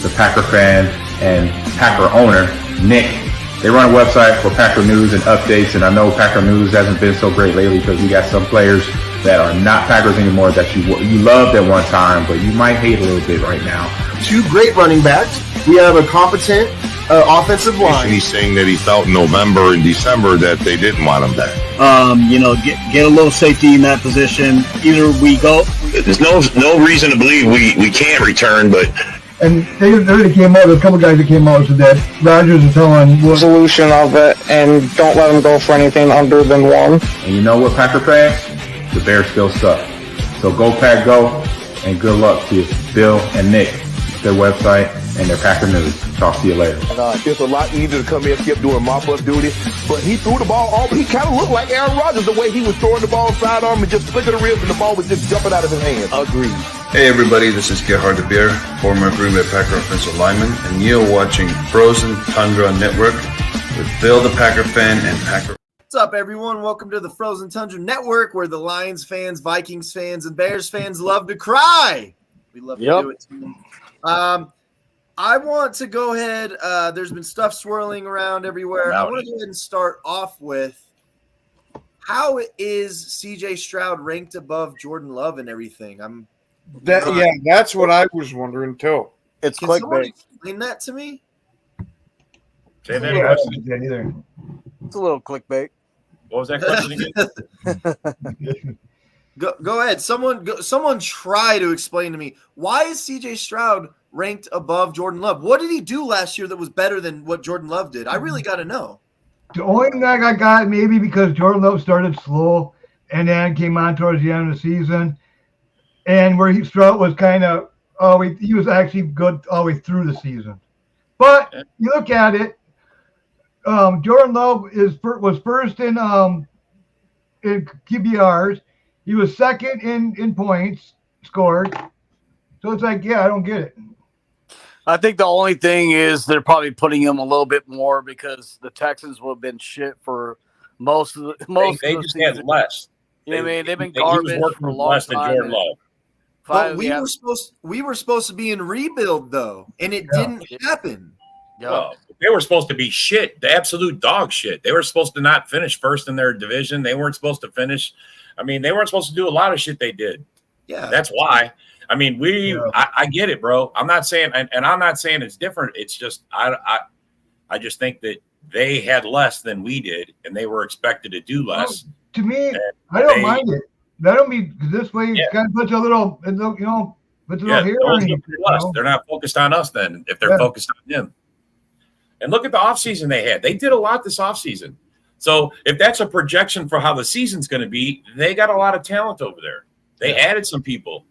the Packer fan and Packer owner, Nick. They run a website for Packer news and updates, and I know Packer news hasn't been so great lately because we got some players that are not Packers anymore that you loved at one time, but you might hate a little bit right now. 2 great running backs. We have a competent offensive line. He's saying that he felt in November and December that they didn't want him back. Get a little safety in that position. Either we go. There's no reason to believe we can't return, but. And they came out, a couple guys that came out and said that Rodgers is telling what solution of it, and don't let them go for anything under than 1. And you know what, Packer fans? The Bears still suck. So go Pack Go, and good luck to Bill and Nick, their website, and their Packer news. Talk to you later. It's a lot easier to come here and skip doing mop-up duty, but he threw the ball all, he kind of looked like Aaron Rodgers the way he was throwing the ball sidearm and just flicking the ribs and the ball was just jumping out of his hands. Agreed. Hey everybody, this is Gerhard de Beer, former Green Bay Packer offensive lineman, and you're watching Frozen Tundra Network with Bill the Packer fan and Packer. What's up, everyone? Welcome to the Frozen Tundra Network, where the Lions fans, Vikings fans, and Bears fans love to cry. We love to do it too. I want to go ahead. There's been stuff swirling around everywhere. I want to go ahead and start off with, how is C.J. Stroud ranked above Jordan Love and everything? That's what I was wondering too. It's Can someone clickbait. explain that to me? Say that either. It's a little clickbait. What was that question again? Go ahead. Someone try to explain to me, why is C.J. Stroud ranked above Jordan Love? What did he do last year that was better than what Jordan Love did? I really got to know. The only thing I got maybe because Jordan Love started slow and then came on towards the end of the season, and where Stroud was kind of he was actually good all the way through the season. But you look at it, Jordan Love was first in QBRs. He was second in points scored. So it's like, I don't get it. I think the only thing is they're probably putting him a little bit more because the Texans would have been shit for most of the They just had less. You know what I mean? They've been garbage for a long less than time. Jordan Love. But we were supposed to be in rebuild though, and it didn't happen. Well, they were supposed to be shit, the absolute dog shit. They were supposed to not finish first in their division. They weren't supposed to finish. I mean, they weren't supposed to do a lot of shit they did. Yeah, that's why. I mean, I get it, bro. I'm not saying, and I'm not saying it's different. It's just I just think that they had less than we did, and they were expected to do less. Well, to me, I don't mind it. That don't be this way. Kind of puts a little, puts a little here. They're not focused on us then. If they're focused on them, and look at the offseason they had. They did a lot this offseason. So if that's a projection for how the season's going to be, they got a lot of talent over there. They added some people.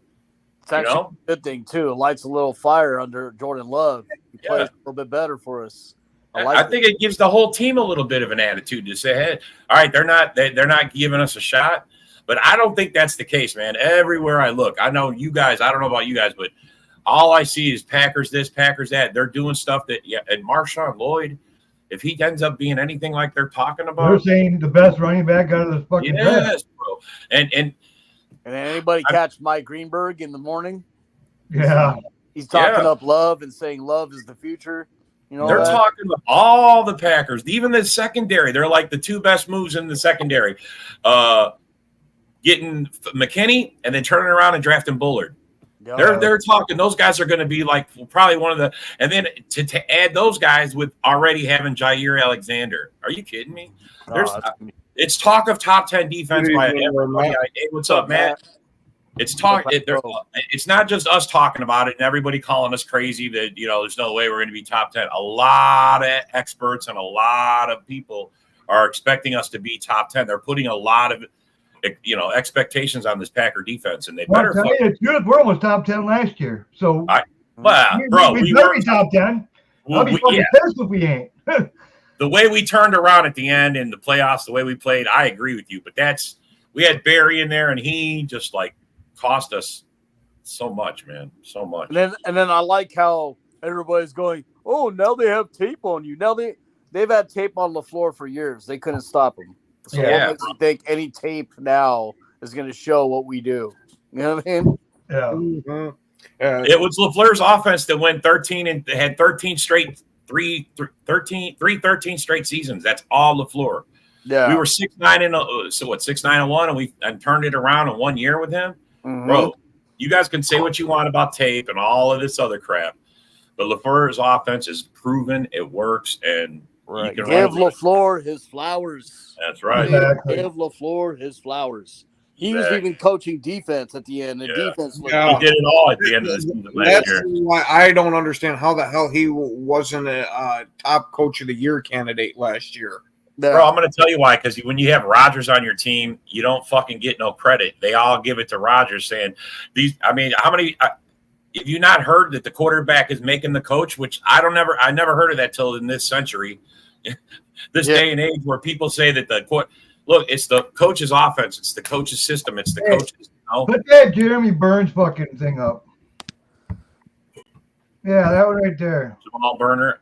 It's actually a good thing, too. It lights a little fire under Jordan Love. He plays a little bit better for us. I think it gives the whole team a little bit of an attitude to say, hey, all right, they're not giving us a shot. But I don't think that's the case, man. Everywhere I look, I know you guys, I don't know about you guys, but all I see is Packers this, Packers that. They're doing stuff that, and Marshawn Lloyd, if he ends up being anything like they're talking about. They're saying the best running back out of this fucking draft. Bro. And anybody catch Mike Greenberg in the morning? Yeah. He's talking up Love and saying Love is the future. You know, they're talking about all the Packers, even the secondary. They're like the 2 best moves in the secondary. Getting McKinney and then turning around and drafting Bullard. They're talking. Those guys are going to be like probably one of the, and then to add those guys with already having Jair Alexander. Are you kidding me? It's talk of top 10 defense by everybody. Hey, what's up, Matt? It's talk. It's not just us talking about it and everybody calling us crazy that there's no way we're going to be top 10. A lot of experts and a lot of people are expecting us to be top 10. They're putting a lot of expectations on this Packer defense, and they better. It's good. We're almost top 10 last year, so we better be top 10. I'll be fucking pissed if we ain't. The way we turned around at the end in the playoffs, the way we played, I agree with you. But we had Barry in there, and he just cost us so much, man, so much. And then I like how everybody's going, oh, now they have tape on you. Now they've had tape on LaFleur for years. They couldn't stop him. So what makes you think any tape now is going to show what we do? You know what I mean? Yeah. It was LaFleur's offense that went 13 and had 13 straight 13 straight seasons. That's all LaFleur. Yeah, we were 6-9 and 6-9-1, and we turned it around in 1 year with him, bro. You guys can say what you want about tape and all of this other crap, but LaFleur's offense is proven, it works, and you can give LaFleur his flowers. That's right. Exactly. Give LaFleur his flowers. He was even coaching defense at the end. The defense looked he did it all at the end of the season last year. Why I don't understand how the hell he wasn't a top coach of the year candidate last year. Bro, I'm going to tell you why. Because when you have Rodgers on your team, you don't fucking get no credit. They all give it to Rodgers, saying these. I mean, how many? Have you not heard that the quarterback is making the coach? Which I never heard of that till in this century, this day and age, where people say that look, it's the coach's offense, it's the coach's system, it's the coach's. Put that Jeremy Burns fucking thing up. Yeah, that one right there. Jamal Burner.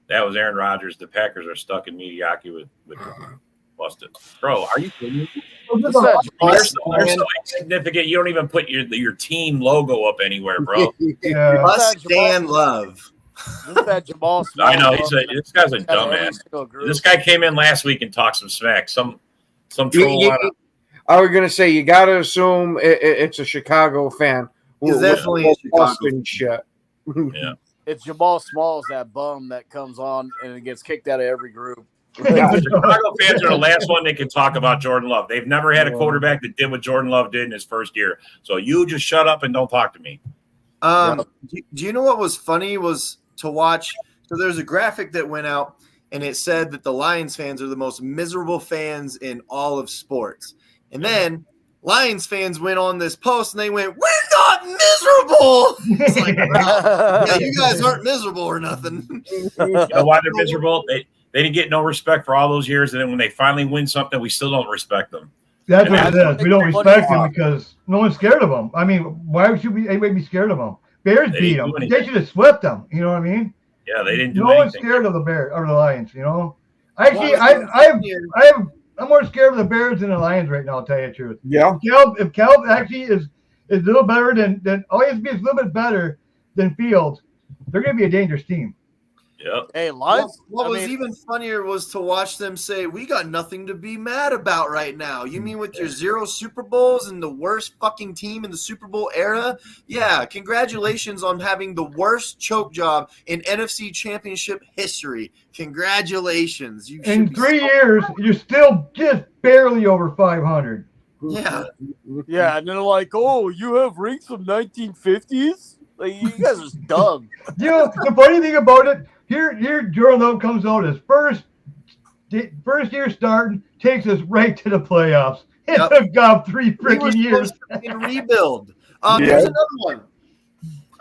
That was Aaron Rodgers. The Packers are stuck in mediocrity with busted. Bro, are you kidding me? They're so insignificant. You don't even put your team logo up anywhere, bro. Must stand love. That Jamal I know this guy's a dumbass. This guy came in last week and talked some smack. Some troll. I was gonna say you got to assume it's a Chicago fan. He's definitely a Chicago shit. Yeah. It's Jamal Smalls, that bum that comes on and it gets kicked out of every group. The Chicago fans are the last one that can talk about Jordan Love. They've never had a quarterback that did what Jordan Love did in his first year. So you just shut up and don't talk to me. Do you know what was funny was to watch? So there's a graphic that went out and it said that the Lions fans are the most miserable fans in all of sports. And then Lions fans went on this post and they went, "We're not miserable." It's like, yeah, you guys aren't miserable or nothing. You know why they're miserable? They didn't get no respect for all those years, and then when they finally win something, we still don't respect them. That's what it is. We don't respect them because no one's scared of them. I mean, why should anybody be scared of them? Bears beat them. They should have swept them. You know what I mean? Yeah, they didn't do anything. No one's anything. scared of the Bears or the Lions. You know, actually, I'm more scared of the Bears than the Lions right now. I'll tell you the truth. Yeah. If Caleb actually is a little better than all he has to be is a little bit better than Fields, they're going to be a dangerous team. Yep. Hey, Lions. What was even funnier was to watch them say, "We got nothing to be mad about right now." You mean with your 0 Super Bowls and the worst fucking team in the Super Bowl era? Yeah, congratulations on having the worst choke job in NFC Championship history. Congratulations. In 3 years, you're still just barely over 500. Yeah. Yeah, and they're like, "Oh, you have rings from 1950s? Like, you guys are just dumb." You know, the funny thing about it, here Jordan Love comes out his first year starting, takes us right to the playoffs. It took God 3 freaking years. In rebuild. There's another one.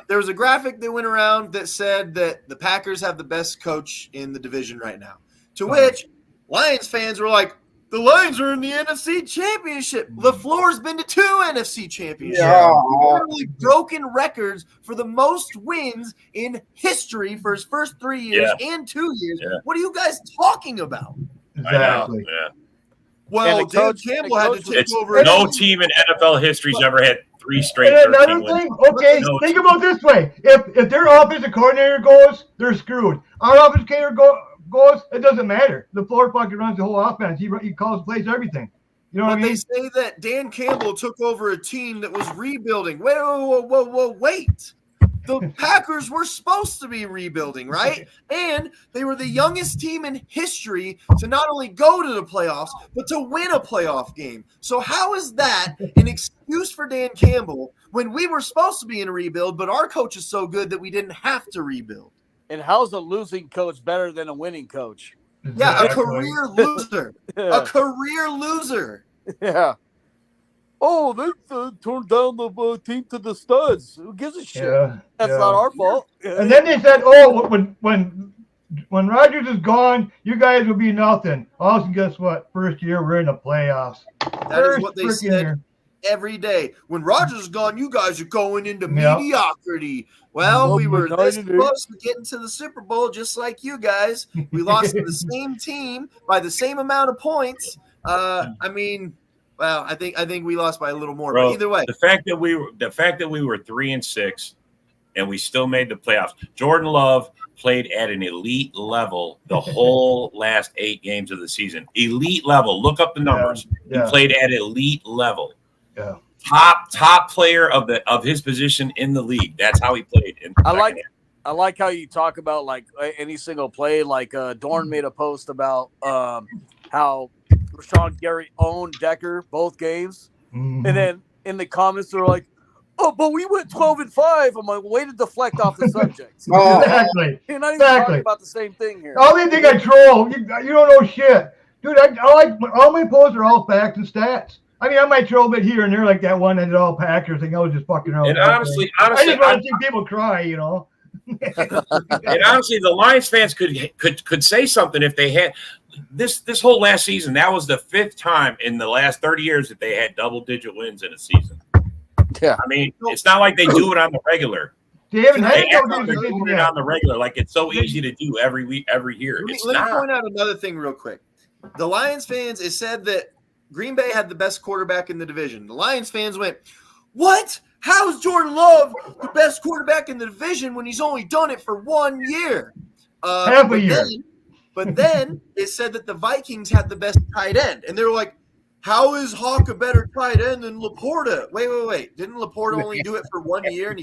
There was a graphic that went around that said that the Packers have the best coach in the division right now. To which Lions fans were like, "The Lions are in the NFC Championship. LaFleur's been to 2 NFC Championships. Literally broken records for the most wins in history for his first 3 years and 2 years. Yeah. What are you guys talking about?" Exactly. Yeah. Well, Dan Campbell had to take over. No team in NFL history's ever had 3 straight. And another thing, think about it this way: if their offensive coordinator goes, they're screwed. Our offensive coordinator goes, it doesn't matter. The floor fucking runs the whole offense. He calls plays everything. You know what I mean? They say that Dan Campbell took over a team that was rebuilding. Wait. The Packers were supposed to be rebuilding, right? And they were the youngest team in history to not only go to the playoffs, but to win a playoff game. So how is that an excuse for Dan Campbell when we were supposed to be in a rebuild, but our coach is so good that we didn't have to rebuild? And how's a losing coach better than a winning coach? Yeah, a career loser. A career loser. Yeah. Oh, they turned down the team to the studs. Who gives a shit? That's not our fault. And then they said, "Oh, when Rodgers is gone, you guys will be nothing." Also, guess what? First year we're in the playoffs. That is what they said every day. When Rodgers is gone, you guys are going into mediocrity. Well, we were this close to getting to the Super Bowl, just like you guys. We lost to the same team by the same amount of points. I think we lost by a little more. Bro, but either way, the fact that we were 3-6 and we still made the playoffs. Jordan Love played at an elite level the whole last 8 games of the season. Elite level. Look up the numbers. Yeah. He played at elite level. Yeah. Top player of his position in the league. That's how he played. I like how you talk about like any single play. Like Dorn made a post about how Rashawn Gary owned Decker both games, and then in the comments they're like, "Oh, but we went 12-5." I'm like, way to deflect off the subject. Exactly. You're not even talking about the same thing here. Oh, they think I troll. You don't know shit, dude. I like all my posts are all facts and stats. I mean, I might troll a bit here and there, like that one that did all Packers thing. I was just fucking around. And honestly, I just want to see people cry, you know. And honestly, the Lions fans could say something if they had this whole last season. That was the 5th time in the last 30 years that they had double-digit wins in a season. Yeah, I mean, it's not like they do it on the regular. They haven't had They're doing it on the regular, like it's so easy to do every week, every year. Let me point out another thing real quick. The Lions fans, it said that Green Bay had the best quarterback in the division. The Lions fans went, "What? How's Jordan Love the best quarterback in the division when he's only done it for 1 year?" Half a year. But then it said that the Vikings had the best tight end. And they were like, "How is Hawk a better tight end than Laporta?" Wait. Didn't Laporta only do it for 1 year and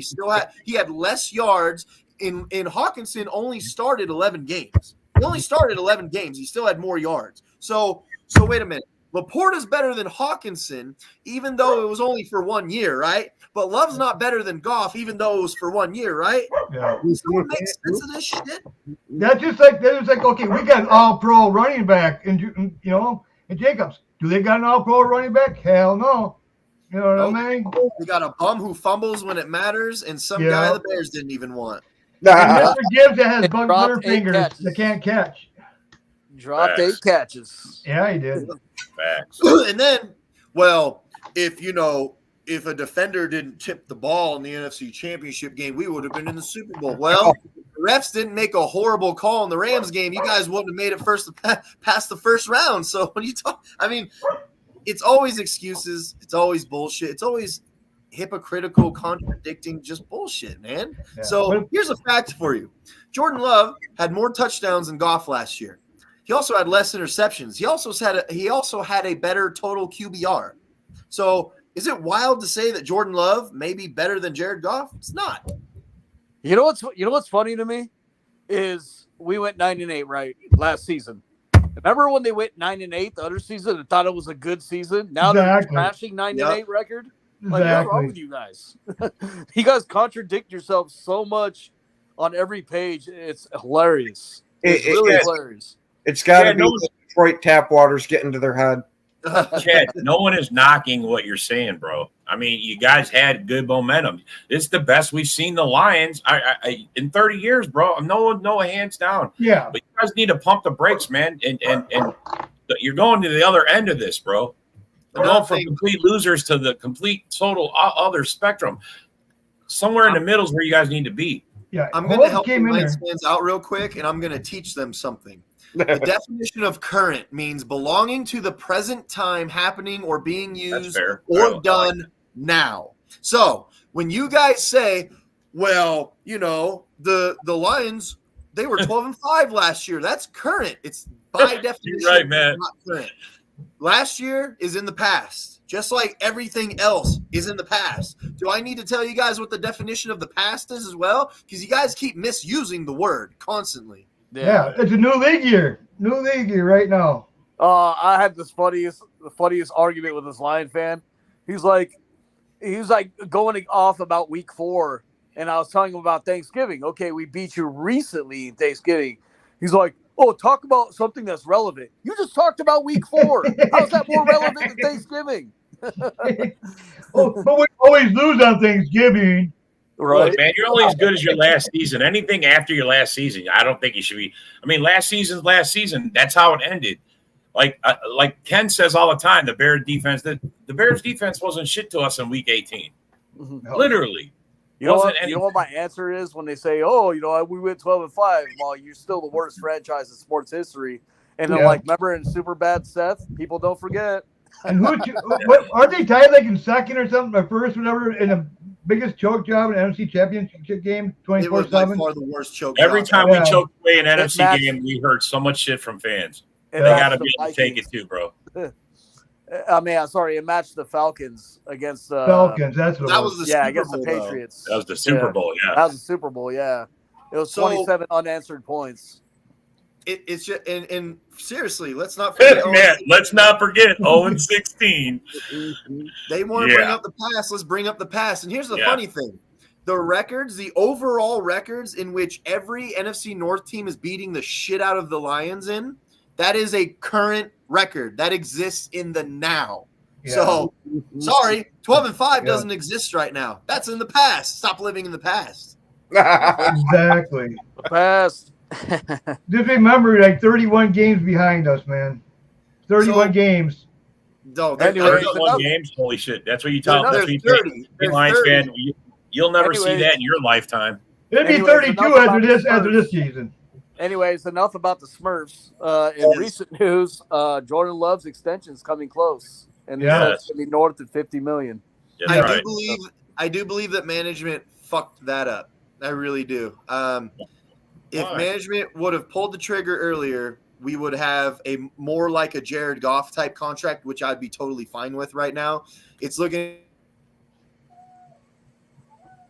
he had less yards in Hawkinson only started 11 games. He only started 11 games. He still had more yards. So wait a minute. Laporta's better than Hawkinson, even though it was only for 1 year, right? But Love's not better than Goff, even though it was for 1 year, right? Yeah. Does it make sense of this shit? That's just like okay, we got an all-pro running back, and Jacobs. Do they got an all-pro running back? Hell no. You know what I mean? We got a bum who fumbles when it matters, and some guy the Bears didn't even want. And Mr. Gibbs that has butter fingers that can't catch. Dropped 8 catches. Yeah, he did. Facts. And then, well, if a defender didn't tip the ball in the NFC Championship game, we would have been in the Super Bowl. Well, the refs didn't make a horrible call in the Rams game. You guys wouldn't have made it past the first round. So when you talk, I mean, it's always excuses. It's always bullshit. It's always hypocritical, contradicting, just bullshit, man. Yeah. So here's a fact for you. Jordan Love had more touchdowns than Goff last year. He also had less interceptions. He also had a better total QBR. So is it wild to say that Jordan Love may be better than Jared Goff? It's not. You know what's funny to me is we went 9-8 right last season. Remember when they went 9-8 the other season and thought it was a good season? Now they're smashing 9-8 record. Like, what's wrong with you guys? You guys contradict yourselves so much on every page. It's hilarious. It's really hilarious. It's got to be the Detroit tap waters getting to their head. Chad, no one is knocking what you're saying, bro. I mean, you guys had good momentum. It's the best we've seen the Lions in 30 years, bro. No hands down. Yeah. But you guys need to pump the brakes, man. And you're going to the other end of this, bro. You're going from complete losers to the complete total other spectrum. Somewhere in the middle is where you guys need to be. Yeah. I'm going to help the Lions fans out real quick, and I'm going to teach them something. The definition of current means belonging to the present time, happening or being used or done now. So when you guys say, well, the Lions, they were 12-5 last year. That's current. It's by definition right, man. Not current. Last year is in the past, just like everything else is in the past. Do I need to tell you guys what the definition of the past is as well? Because you guys keep misusing the word constantly. Yeah, it's a new league year. New league year right now. I had the funniest argument with this Lion fan. He was like going off about week 4, and I was telling him about Thanksgiving. Okay, we beat you recently in Thanksgiving. He's like, oh, talk about something that's relevant. You just talked about week 4. How's that more relevant than Thanksgiving? But we always lose on Thanksgiving. Right, look, man, you're only as good as your last season. Anything after your last season, I don't think you should be. I mean, last season's last season. That's how it ended. Like Ken says all the time, the Bears defense wasn't shit to us in week 18. Mm-hmm. Literally. You know what my answer is when they say, "Oh, we went 12-5." Well, you're still the worst franchise in sports history. And I'm like, remember in Super Bad Seth? People don't forget. And what are they tied like in second or something or first, whatever, in the biggest choke job in an NFC Championship game, It was by 24/7. far the worst choke. Every job. time Yeah. we choked away an NFC matched- game, we heard so much shit from fans. It They matched got to the be able to take it Vikings. too, bro. It matched the Falcons against Falcons. That's what That it was the yeah, Super against Bowl, the though. Patriots. That was the Super Bowl, yeah. That was the Super Bowl, yeah. It was So- 27 unanswered points. It's just, and seriously, let's not forget. Man, let's not forget 0-16. They want to bring Yeah. up the past. Let's bring up the past. And here's the Yeah. funny thing. The records, the overall records in which every NFC North team is beating the shit out of the Lions in, that is a current record that exists in the now. Yeah. So, sorry, 12-5 Yeah. doesn't exist right now. That's in the past. Stop living in the past. Exactly. The past. Just remember, like 31 games behind us, man. 31 So- games. No, Anyway, there's 31 games? Holy shit. That's what you tell There's That's what you 30. think. There's Lions 30. fan, you'll never see Anyways. that in your lifetime. It'd be Anyways, 32 enough about after the this Spurs. season. Anyways, enough about the Smurfs. In Yes. recent news, Jordan Love's extension is coming close, and Yeah. it's going to be north of $50 million. That's I right. do believe that management fucked that up. I really do. If Why? management would have pulled the trigger earlier, we would have a more like a Jared Goff type contract, which I'd be totally fine with right now. It's looking.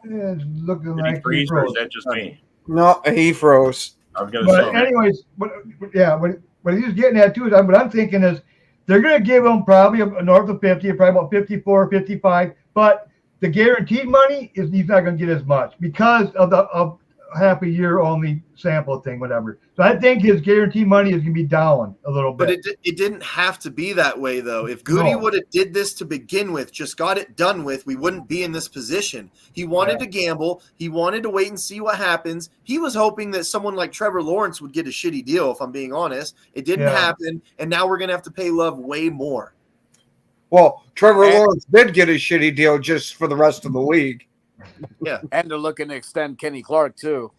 Yeah, it's looking Did like he freeze or is froze. that just me? No, he froze. I was going to But say. anyways, what he's getting at too is what I'm thinking is they're going to give him probably north of 50, probably about 54, 55. But the guaranteed money is he's not going to get as much because of the half a year only sample thing, whatever. So I think his guaranteed money is going to be down a little bit. But it didn't have to be that way, though. If Goody No. would have did this to begin with, just got it done with, we wouldn't be in this position. He wanted to gamble. He wanted to wait and see what happens. He was hoping that someone like Trevor Lawrence would get a shitty deal, if I'm being honest. It didn't Yeah. happen, and now we're going to have to pay Love way more. Well, Trevor Lawrence did get a shitty deal just for the rest of the league. And they're looking to extend Kenny Clark, too.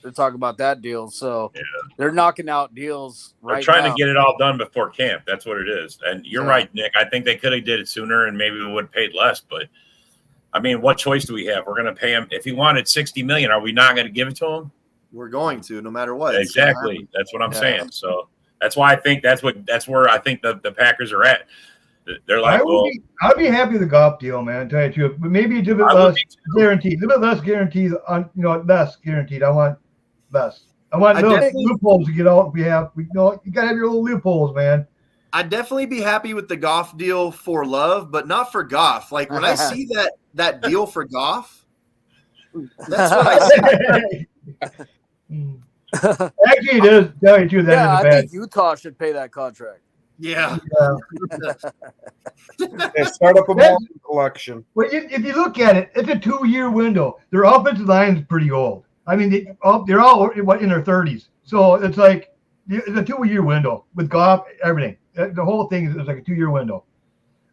They're talking about that deal. So they're knocking out deals They're right trying now. to get it all done before camp. That's what it is. And you're Yeah. right, Nick. I think they could have did it sooner and maybe we would have paid less. But, I mean, what choice do we have? We're going to pay him. If he wanted $60 million, are we not going to give it to him? We're going to, no matter what. It's gonna Exactly. happen. That's what I'm Yeah. saying. So that's why I think that's where I think the Packers are at. They're like, I'd be happy with the Goff deal, man. To tell you the truth, but maybe a little bit I would less be too. guaranteed. A little bit less guaranteed. Less guaranteed. I want less. I want I little definitely- loopholes to get out. You gotta have your little loopholes, man. I'd definitely be happy with the Goff deal for Love, but not for Goff. Like when I see that deal for Goff, that's what I see. Actually, it is. Tell you the truth, that Yeah, is I bad. think Utah should pay that contract. Yeah. They start up a ball collection. Well, if you look at it, it's a 2-year window. Their offensive line is pretty old. I mean, they're all in their 30s. So it's like it's a 2-year window with Goff, everything. The whole thing is like a 2-year window.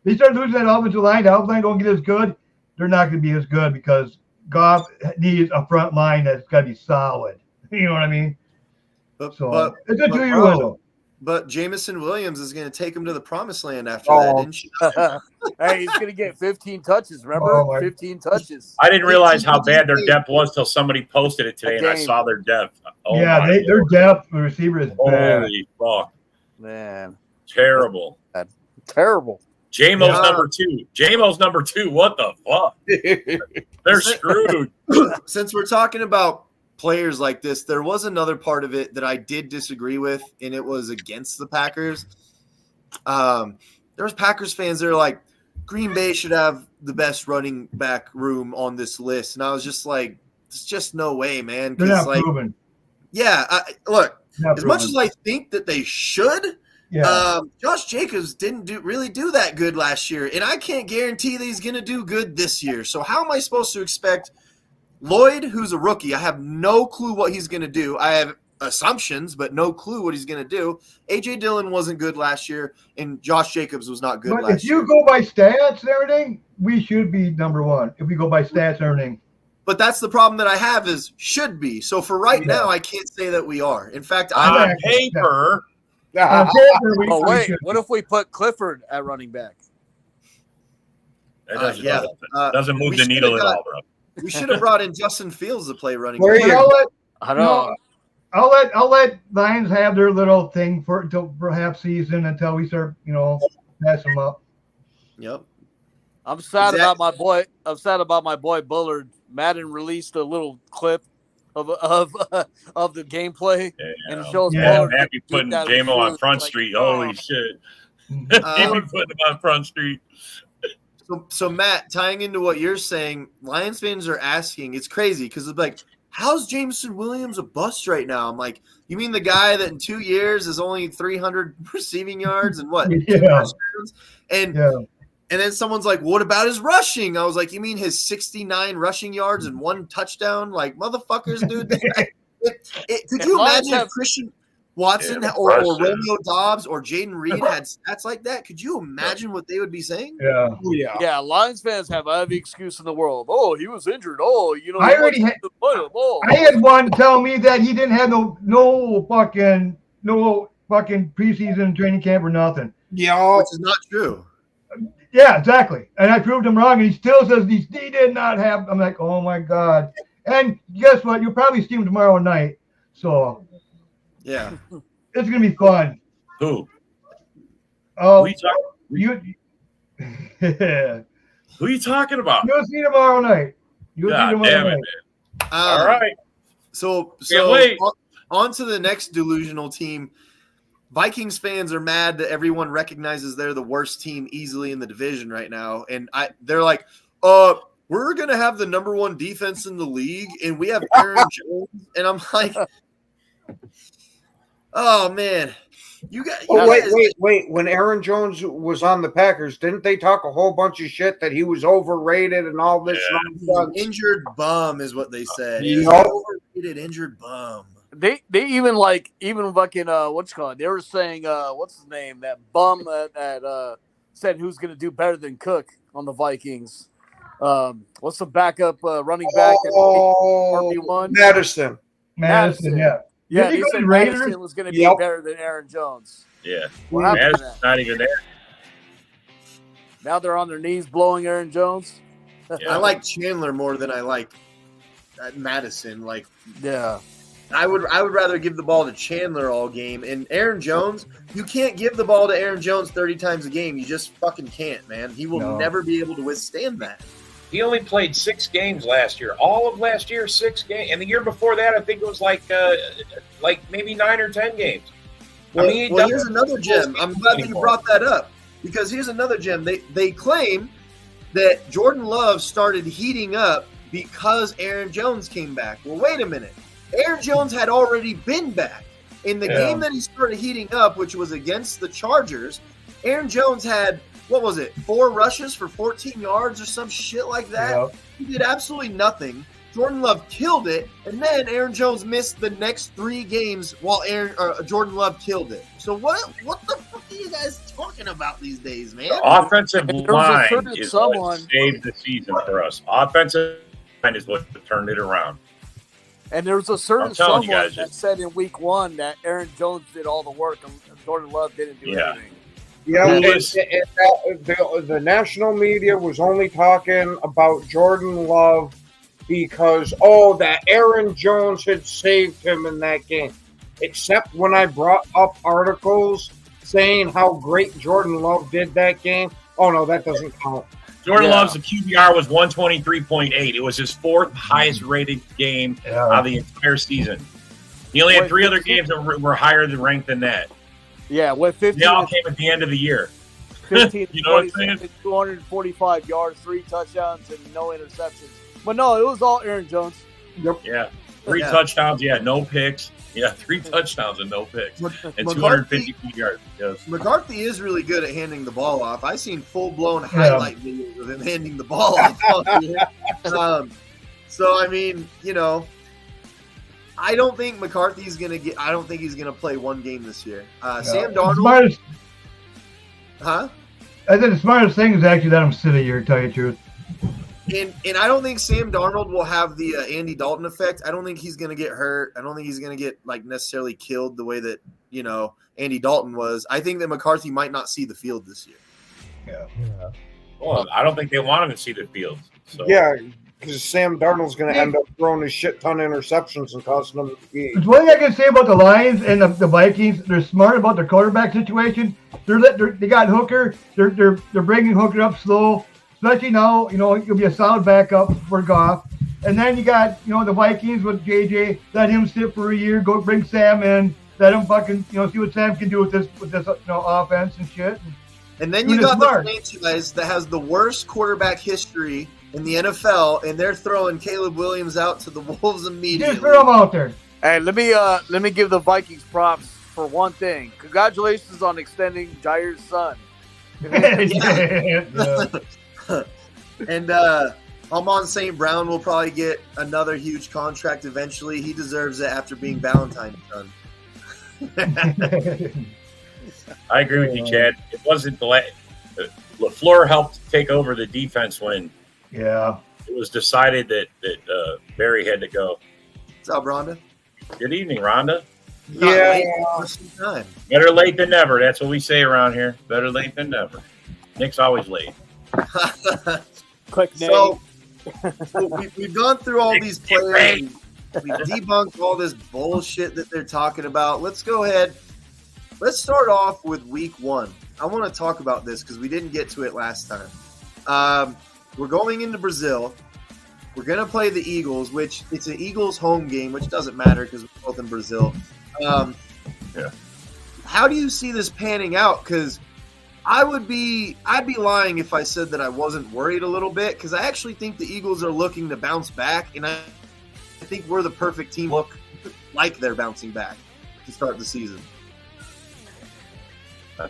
They start losing that offensive line. The offensive line don't get as good. They're not going to be as good because Goff needs a front line that's got to be solid. You know what I mean? So it's a 2-year bro, window. But Jamison Williams is going to take him to the promised land after Oh. that, didn't she? Hey, he's going to get 15 touches. Remember? Oh, my- 15 touches. I didn't realize how bad their depth was till somebody posted it today and I game. saw their depth. Oh, Yeah, my their Lord. depth for receiver is bad. Holy fuck. Man, Terrible. terrible. JMO's Yeah. number 2. JMO's number 2. What the fuck? They're screwed. Since we're talking about players like this, there was another part of it that I did disagree with, and it was against the Packers. There was Packers fans that are like, Green Bay should have the best running back room on this list, and I was just like, it's just no way, man. They're 'Cause, not proven. yeah, look, Not as much proven. as I think that they should, Yeah. Josh Jacobs didn't really do that good last year, and I can't guarantee that he's going to do good this year. So how am I supposed to expect Lloyd, who's a rookie? I have no clue what he's going to do. I have assumptions, but no clue what he's going to do. A.J. Dillon wasn't good last year, and Josh Jacobs was not good But last if you year. go by stats and everything, we should be number one. If we go by stats and everything. But that's the problem that I have is should be. So for right Yeah. now, I can't say that we are. In fact, On paper, On paper, we Oh, wait. should What if we put Clifford at running back? That doesn't move the needle at all, bro. We should have brought in Justin Fields to play running But back. I'll let Lions have their little thing until perhaps season until we start, mess them up. Yep. I'm sad about my boy. I'm sad about my boy Bullard. Madden released a little clip of the gameplay and it shows Bullard. Happy putting J-Mo on Front Street. Holy shit! Happy putting him on Front Street. So Matt, tying into what you're saying, Lions fans are asking. It's crazy because it's like, how's Jameson Williams a bust right now? I'm like, you mean the guy that in 2 years is only 300 receiving yards and what? Yeah. And then someone's like, what about his rushing? I was like, you mean his 69 rushing yards and 1 touchdown? Like, motherfuckers, dude. Could you imagine if Christian Watson or Romeo Dobbs or Jaden Reed had stats like that? Could you imagine what they would be saying? Yeah. Lions fans have every excuse in the world. Oh, he was injured. Oh, I had one tell me that he didn't have no fucking preseason training camp or nothing. Yeah, which is not true. Yeah, exactly. And I proved him wrong, and he still says he did not have. I'm like, oh my god. And guess what? You'll probably see him tomorrow night. So. Yeah, it's gonna be fun. Who? Oh, Who are you talking about? You'll see tomorrow night. All right. So on to the next delusional team. Vikings fans are mad that everyone recognizes they're the worst team easily in the division right now, and they're like, we're gonna have the number 1 defense in the league, and we have Aaron Jones, and I'm like. Oh man, you got. Wait! When Aaron Jones was on the Packers, didn't they talk a whole bunch of shit that he was overrated and all this? Injured bum is what they said. Overrated, injured bum. They even fucking what's it called? They were saying what's his name? That bum that said who's gonna do better than Cook on the Vikings. What's the backup running back? RB1? Madison. Yeah. Yeah, he said Madison was going to be better than Aaron Jones. Yeah. Madison's not even there. Now they're on their knees blowing Aaron Jones. I like Chandler more than I like Madison. Like, yeah. I would rather give the ball to Chandler all game. And Aaron Jones, you can't give the ball to Aaron Jones 30 times a game. You just fucking can't, man. He will never be able to withstand that. He only played 6 games last year. All of last year, 6 games. And the year before that, I think it was like maybe 9 or 10 games. Well, here's another gem. I'm glad that you brought that up. Because here's another gem. They claim that Jordan Love started heating up because Aaron Jones came back. Well, wait a minute. Aaron Jones had already been back. In the game that he started heating up, which was against the Chargers, Aaron Jones had, 4 rushes for 14 yards or some shit like that? Yep. He did absolutely nothing. Jordan Love killed it, and then Aaron Jones missed the next 3 games while Jordan Love killed it. So what the fuck are you guys talking about these days, man? The offensive line is what saved the season for us. Offensive line is what turned it around. And there was a certain someone that said in week 1 that Aaron Jones did all the work and Jordan Love didn't do anything. Yeah, the national media was only talking about Jordan Love because, that Aaron Jones had saved him in that game. Except when I brought up articles saying how great Jordan Love did that game. Oh, no, that doesn't count. Jordan Love's QBR was 123.8. It was his 4th highest rated game of the entire season. He only had 3 other games that were higher than ranked than that. Yeah, with 15. They all came at the end of the year. 15 you know what I'm saying? 245 yards, 3 touchdowns, and no interceptions. But no, it was all Aaron Jones. Yep. Yeah. 3 touchdowns. Yeah, no picks. Yeah, 3 touchdowns and no picks. And 250 yards. Yes. McCarthy is really good at handing the ball off. I've seen full-blown highlight videos of him handing the ball off. So, I mean, I don't think McCarthy's going to get – I don't think he's going to play 1 game this year. Sam Darnold – I think the smartest thing is actually let him sit a year, to tell you the truth. And I don't think Sam Darnold will have the Andy Dalton effect. I don't think he's going to get hurt. I don't think he's going to get necessarily killed the way that Andy Dalton was. I think that McCarthy might not see the field this year. Yeah. Well, I don't think they want him to see the field. So. Yeah, because Sam Darnold's going to end up throwing a shit ton of interceptions and costing them the game. There's one thing I can say about the Lions and the Vikings. They're smart about their quarterback situation. They got Hooker. They're bringing Hooker up slow, especially now. He'll be a solid backup for Goff. And then you got the Vikings with JJ. Let him sit for a year. Go bring Sam in. Let him fucking see what Sam can do with this offense and shit. And then you got the franchise that has the worst quarterback history in the NFL, and they're throwing Caleb Williams out to the Wolves immediately. Just throw him out there. Hey, let me give the Vikings props for one thing. Congratulations on extending Jair's son. And Amon St. Brown will probably get another huge contract eventually. He deserves it after being Valentine's son. I agree with you, Chad. It wasn't LaFleur helped take over the defense when it was decided that Barry had to go. What's up, Rhonda? Good evening, Rhonda. Better late than never. That's what we say around here. Better late than never. Nick's always late. Quick name. So we've gone through all these players. We debunked all this bullshit that they're talking about. Let's go ahead. Let's start off with week 1. I want to talk about this because we didn't get to it last time. We're going into Brazil. We're going to play the Eagles, which it's an Eagles home game, which doesn't matter because we're both in Brazil. How do you see this panning out? Because I'd be lying if I said that I wasn't worried a little bit, because I actually think the Eagles are looking to bounce back, and I think we're the perfect team look like they're bouncing back to start the season. I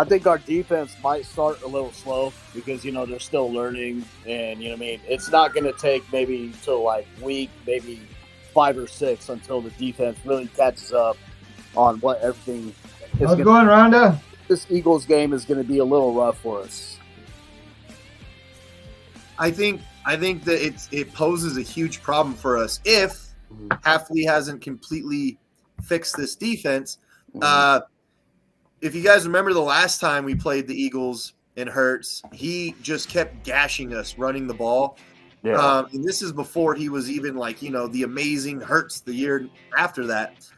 think our defense might start a little slow because, they're still learning, and, it's not going to take maybe till week, maybe 5 or 6 until the defense really catches up on what everything is. How's it going, Rhonda? This Eagles game is going to be a little rough for us. I think that it poses a huge problem for us if Hafley hasn't completely fixed this defense. If you guys remember the last time we played the Eagles and Hurts, he just kept gashing us running the ball. Yeah. And this is before he was even the amazing Hurts the year after that.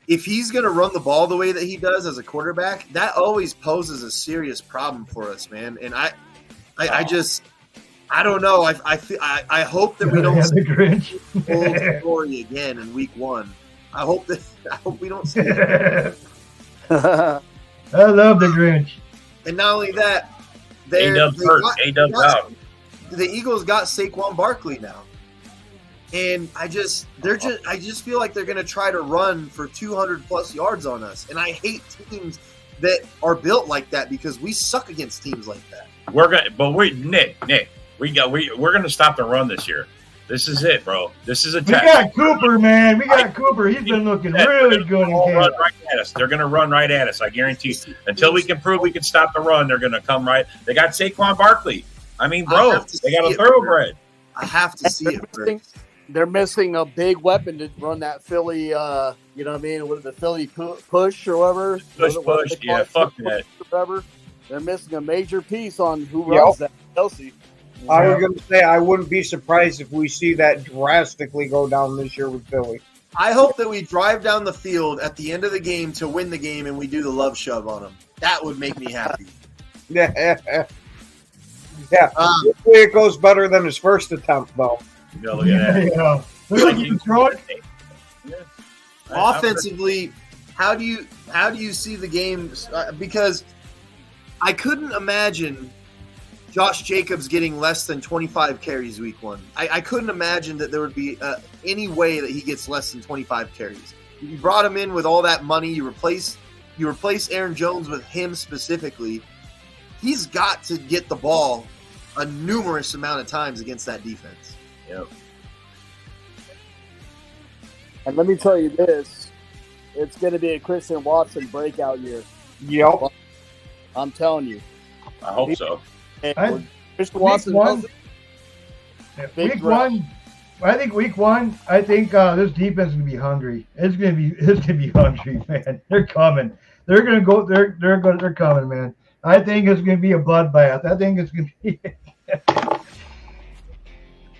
If he's going to run the ball the way that he does as a quarterback, that always poses a serious problem for us, man. And I don't know. I hope that we don't see the old story again in week 1. I hope we don't see it. I love the Grinch. And not only that, A-Dub's out. The Eagles got Saquon Barkley now. And I just feel like they're going to try to run for 200 plus yards on us. And I hate teams that are built like that because we suck against teams like that. Nick, we're going to stop the run this year. This is it, bro. This is a test. We got Cooper, man. We got Cooper. He's been looking really good. Run right at us. They're going to run right at us. I guarantee you. Until we can prove we can stop the run, they're going to come right. They got Saquon Barkley. I mean, bro, they got a thoroughbred. I have to see it first. They're missing a big weapon to run that Philly, what is the Philly push or whatever? Push, yeah, fuck that. Whatever. They're missing a major piece on who runs that, Kelsey. I was going to say, I wouldn't be surprised if we see that drastically go down this year with Philly. I hope that we drive down the field at the end of the game to win the game and we do the love shove on them. That would make me happy. Yeah. Hopefully it goes better than his first attempt, though. Look at that. Offensively, how do you see the games? Because I couldn't imagine Josh Jacobs getting less than 25 carries week 1. I couldn't imagine that there would be any way that he gets less than 25 carries. You brought him in with all that money. You replace Aaron Jones with him specifically. He's got to get the ball a numerous amount of times against that defense. Yep. And let me tell you this, it's going to be a Christian Watson breakout year. Yep. I'm telling you. I hope so. Christian Watson. Week 1, I think week 1. I think this defense is gonna be hungry. It's gonna be hungry, man. They're coming. They're gonna go. They're coming, man. I think it's going to be a bloodbath. I think it's going to be.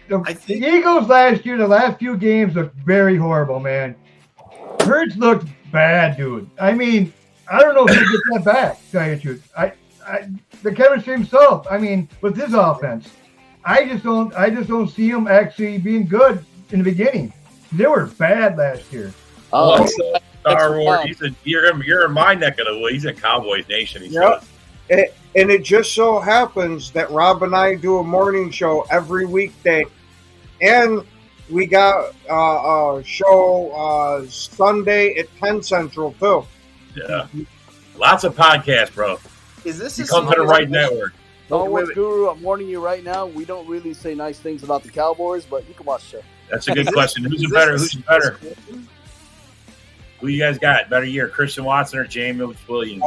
The Eagles last year, the last few games looked very horrible, man. Hurts looked bad, dude. I mean, I don't know if he gets that back, to tell you the truth. The chemistry himself, I mean, with his offense, I just don't see him actually being good in the beginning. They were bad last year. Oh, Star Wars. You're in my neck of the woods. He's in Cowboys Nation. Yep. And it just so happens that Rob and I do a morning show every weekday, and we got a show Sunday at 10 Central too. Yeah, lots of podcasts, bro. Is this you come to the right network? Star Wars Guru, I'm warning you right now. We don't really say nice things about the Cowboys, but you can watch the show. That's a good question. Who's better? Who you guys got? Better year, Christian Watson or James Williams?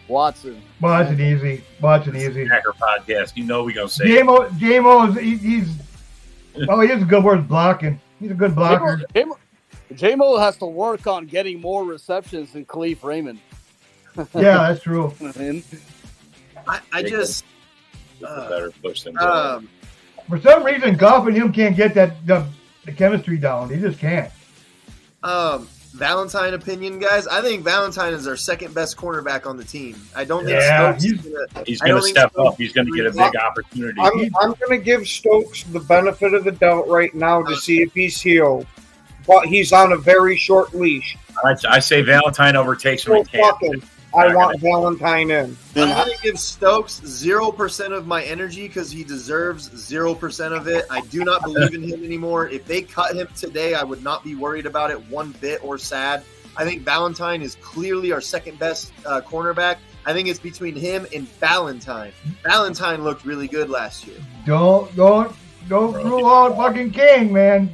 Watson. Watch it easy. Packer podcast. You know we're going to say J-Mo, he's a good word blocking. He's a good blocker. J-Mo has to work on getting more receptions than Khalif Raymond. Yeah, that's true. I just better push than for some reason, Goff and him can't get the chemistry down. He just can't. Valentine opinion, guys. I think Valentine is our second best cornerback on the team. I don't think he's going to step up. He's going to get a big opportunity. I'm going to give Stokes the benefit of the doubt right now to see if he's healed, but he's on a very short leash. I say Valentine overtakes him in camp. I want Valentine in. I'm going to give Stokes 0% of my energy because he deserves 0% of it. I do not believe in him anymore. If they cut him today, I would not be worried about it one bit or sad. I think Valentine is clearly our second best cornerback. I think it's between him and Valentine. Valentine looked really good last year. Don't rule out fucking King, man.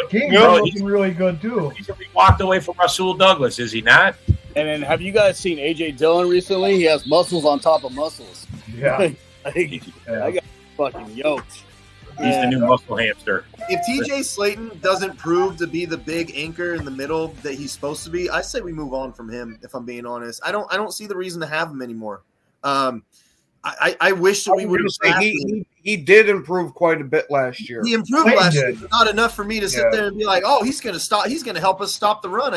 King's looking really good too. He's going to be walked away from Rasul Douglas, is he not? And then, have you guys seen AJ Dillon recently? He has muscles on top of muscles. Yeah, I got fucking yoked. He's the new muscle hamster. If TJ Slayton doesn't prove to be the big anchor in the middle that he's supposed to be, I say we move on from him. If I'm being honest, I don't see the reason to have him anymore. I wish that we would have. He did improve quite a bit last year. He improved last year, but not enough for me to sit there and be like, "Oh, he's going to stop. He's going to help us stop the run."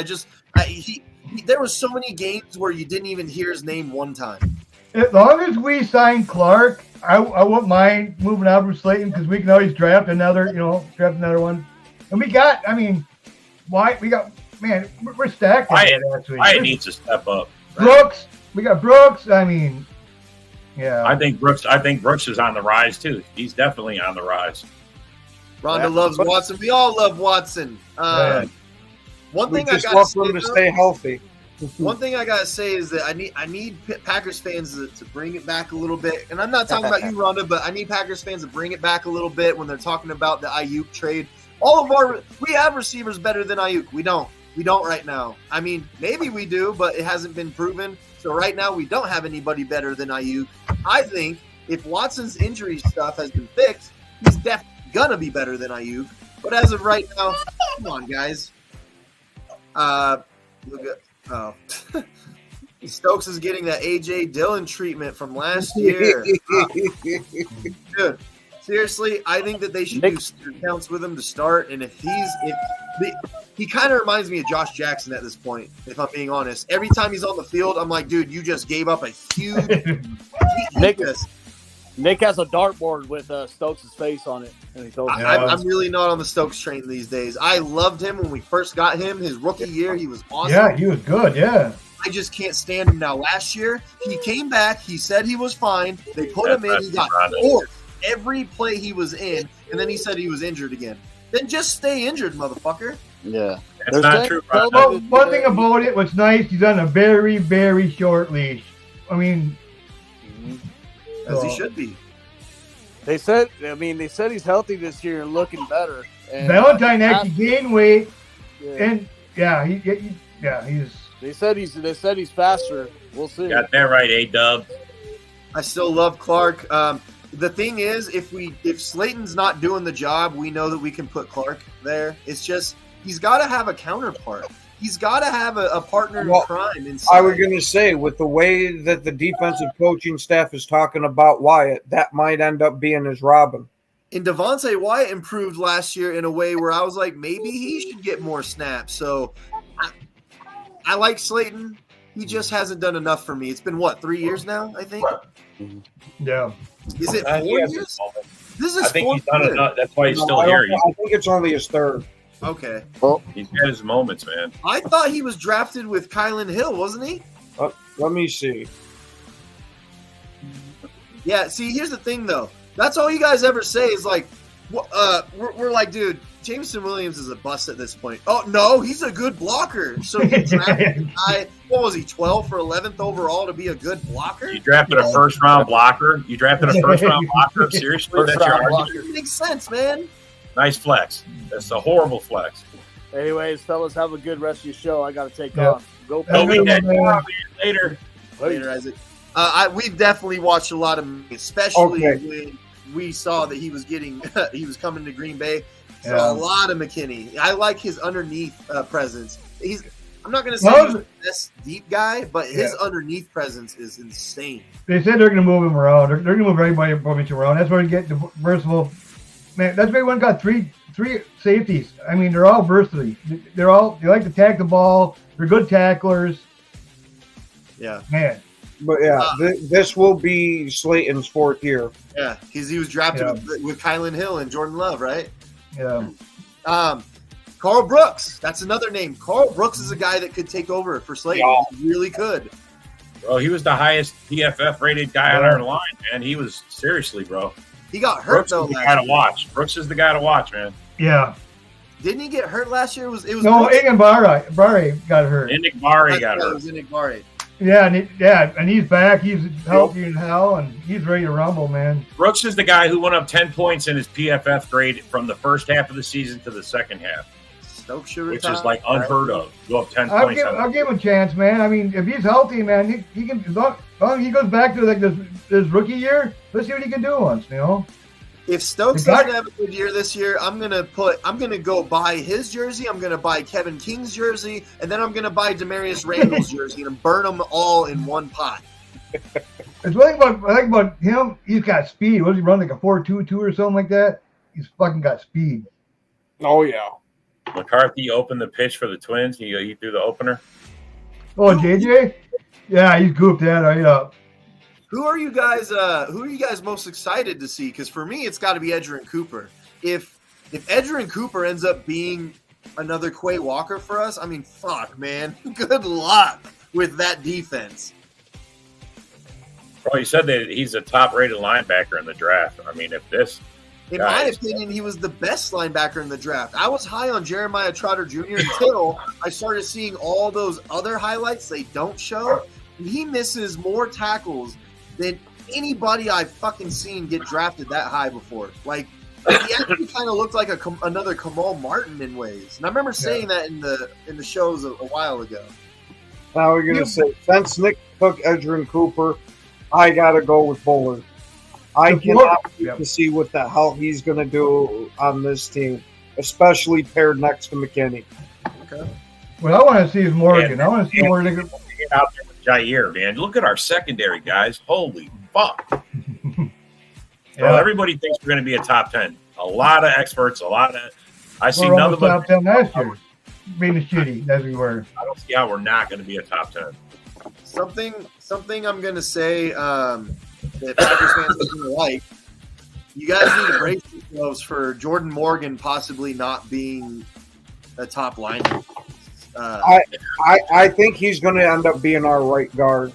There were so many games where you didn't even hear his name one time. As long as we sign Clark, I wouldn't mind moving out from Slayton because we can always draft another one. And we got, we're stacked. Wyatt needs to step up. Brooks, we got Brooks. I mean, yeah. I think Brooks is on the rise too. He's definitely on the rise. Rhonda loves Watson. We all love Watson. One thing I got to stay healthy. One thing I gotta say is that I need Packers fans to bring it back a little bit. And I'm not talking about you, Rhonda, but I need Packers fans to bring it back a little bit when they're talking about the Ayuk trade. We have receivers better than Ayuk. We don't right now. I mean, maybe we do, but it hasn't been proven. So right now we don't have anybody better than Ayuk. I think if Watson's injury stuff has been fixed, he's definitely gonna be better than Ayuk. But as of right now, come on, guys. Stokes is getting that AJ Dillon treatment from last year. Dude, seriously, I think that they should do counts with him to start. And if he kind of reminds me of Josh Jackson at this point, if I'm being honest. Every time he's on the field, I'm like, dude, you just gave up a huge. Nick has a dartboard with Stokes' face on it. And I'm really not on the Stokes train these days. I loved him when we first got him. His rookie year, he was awesome. Yeah, he was good, yeah. I just can't stand him now. Last year, he came back. He said he was fine. They put him in. He got forced every play he was in, and then he said he was injured again. Then just stay injured, motherfucker. Yeah. That's not true. One thing about it, what's nice, he's on a very, very short leash. I mean... As he should be. They said he's healthy this year and looking better. And Valentine actually gained weight, and he's. They said he's faster. We'll see. Got that right, A-Dub. I still love Clark. The thing is, if Slayton's not doing the job, we know that we can put Clark there. It's just he's got to have a counterpart. He's got to have a partner in crime inside. I was going to say, with the way that the defensive coaching staff is talking about Wyatt, that might end up being his Robin. And Devontae Wyatt improved last year in a way where I was like, maybe he should get more snaps. So I like Slayton. He just hasn't done enough for me. It's been, 3 years now, I think? Yeah. Is it 4 years? This is I think he's done year. enough. That's why he's still here. I think it's only his third. Okay. Well, he's got his moments, man. I thought he was drafted with Kylan Hill, wasn't he? Let me see. Yeah, see, here's the thing, though. That's all you guys ever say is like, we're like, dude, Jameson Williams is a bust at this point. Oh, no, he's a good blocker. So you drafted a guy, what was he, 12 for 11th overall to be a good blocker? You drafted a first-round blocker? You drafted a first-round blocker? Seriously? That's your argument? It makes sense, man. Nice flex. That's a horrible flex. Anyways, fellas, have a good rest of your show. I got to take off. Go be dead. Later. Later, Isaac. We've definitely watched a lot of him, especially when we saw that he was coming to Green Bay. So a lot of McKinney. I like his underneath presence. I'm not going to say he's the best deep guy, but his underneath presence is insane. They said they're going to move him around. They're going to move everybody around. That's where you get the versatile. Man, that's why one got three safeties. I mean, they're all versatile. They like to tack the ball. They're good tacklers. Yeah, man. But this will be Slayton's fourth year. Yeah, because he was drafted with Kylan Hill and Jordan Love, right? Yeah. Carl Brooks. That's another name. Carl Brooks is a guy that could take over for Slayton. Yeah. He really could. Bro, he was the highest PFF rated guy on our line, man. He was seriously, bro. He got hurt Brooks is the guy to watch. Brooks is the guy to watch, man. Yeah. Didn't he get hurt last year? It was no, Inigbari got hurt. Inigbari got hurt. It was Inigbari. Yeah, and he's back. He's healthy and hell, and he's ready to rumble, man. Brooks is the guy who went up 10 points in his PFF grade from the first half of the season to the second half. Stokes should which is like unheard of. Go up 10 I'll points. I'll give him a chance, man. I mean, if he's healthy, man, he can. As long as he goes back to like this rookie year, let's see what he can do once, you know. If Stokes doesn't have a good year this year, I'm gonna go buy his jersey. I'm gonna buy Kevin King's jersey, and then I'm gonna buy Demarius Randall's jersey and burn them all in one pot. It's one thing I like about him. He's got speed. What does he run, like a 4.22 or something like that? He's fucking got speed. Oh yeah. McCarthy opened the pitch for the Twins. He threw the opener. Oh, JJ? Yeah, he's gooped that right up. Who are you guys most excited to see? Because for me, it's got to be Edgerrin Cooper. If Edgerrin Cooper ends up being another Quay Walker for us, I mean, fuck, man. Good luck with that defense. Bro, you said that he's a top-rated linebacker in the draft. I mean, if this... In my opinion, he was the best linebacker in the draft. I was high on Jeremiah Trotter Jr. until I started seeing all those other highlights they don't show. And he misses more tackles than anybody I've fucking seen get drafted that high before. Like, he actually kind of looked like another Kamal Martin in ways. And I remember saying that in the shows a while ago. Now we're going to say, since Nick took Edgerrin Cooper, I got to go with Bullard. I cannot wait to see what the hell he's going to do on this team, especially paired next to McKinney. Okay. What I want to see is Morgan. I want to see Morgan get out there with Jair, man. Look at our secondary, guys. Holy fuck. Bro, everybody thinks we're going to be a top 10. A lot of experts, I see nothing but top 10 last year. Being shitty as we were. I don't see how we're not going to be a top 10. Something I'm going to say that Packers fans are going to like. You guys need to brace yourselves for Jordan Morgan possibly not being a top lineman. I think he's going to end up being our right guard.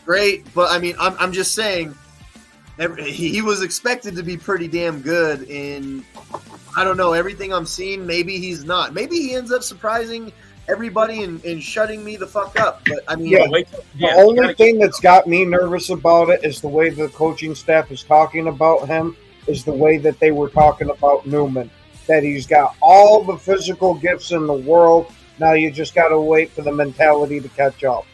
Great, but I mean, I'm just saying he was expected to be pretty damn good in, I don't know, everything I'm seeing. Maybe he's not. Maybe he ends up surprising everybody and shutting me the fuck up. But I mean, the only thing that's got me nervous about it is the way the coaching staff is talking about him, is the way that they were talking about Newman, that he's got all the physical gifts in the world. Now you just got to wait for the mentality to catch up.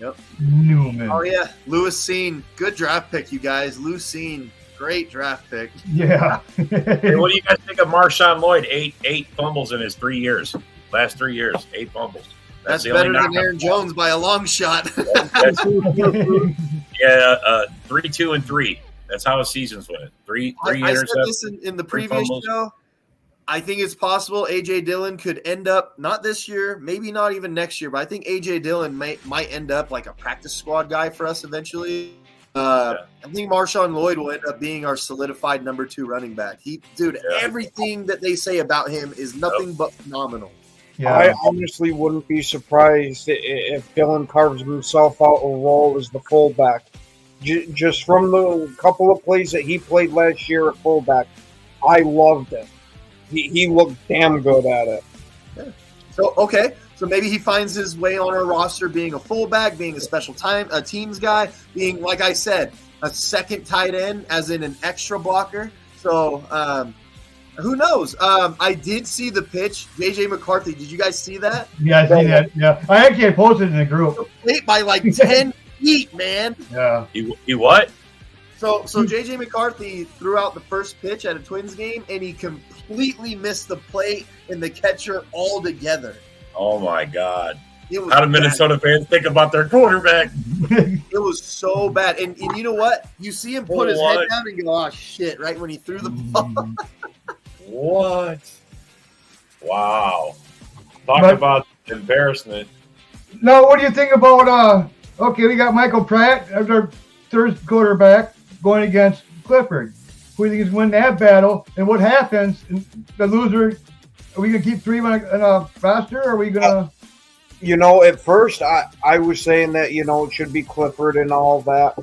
Yep. Newman. Oh yeah, Lewis Seen, good draft pick, you guys. Lewis Seen, great draft pick. Yeah. Hey, what do you guys think of Marshawn Lloyd? Eight fumbles in his 3 years. Last 3 years, 8 fumbles. That's the better only than knock. Aaron Jones by a long shot. Yeah, 3, 2, and 3. That's how his seasons went. Three I said interceptions. this in the three previous fumbles. show. I think it's possible A.J. Dillon could end up, not this year, maybe not even next year, but I think A.J. Dillon might end up like a practice squad guy for us eventually. I think Marshawn Lloyd will end up being our solidified number 2 running back. Everything that they say about him is nothing but phenomenal. Yeah. I honestly wouldn't be surprised if Dillon carves himself out a role as the fullback. Just from the couple of plays that he played last year at fullback, I loved it. He looked damn good at it. Yeah. So maybe he finds his way on our roster being a fullback, being a special teams guy, being, like I said, a second tight end, as in an extra blocker. So who knows? I did see the pitch. J.J. McCarthy, did you guys see that? Yeah, I see that. Yeah, I actually posted it in the group. Late by like 10 feet, man. Yeah. He what? So J.J. McCarthy threw out the first pitch at a Twins game, and he completely missed the plate and the catcher altogether. Oh, my God. How do Minnesota fans think about their quarterback? It was so bad. And you know what? You see him put his head down and go, oh, shit, right when he threw the ball. What? Wow. Talk about embarrassment. Now, what do you think about, okay, we got Michael Pratt as our third quarterback going against Clifford. Who do you think is winning that battle? And what happens? The loser, are we going to keep 3 on a roster? Or are we going to... At first I was saying that, it should be Clifford and all that.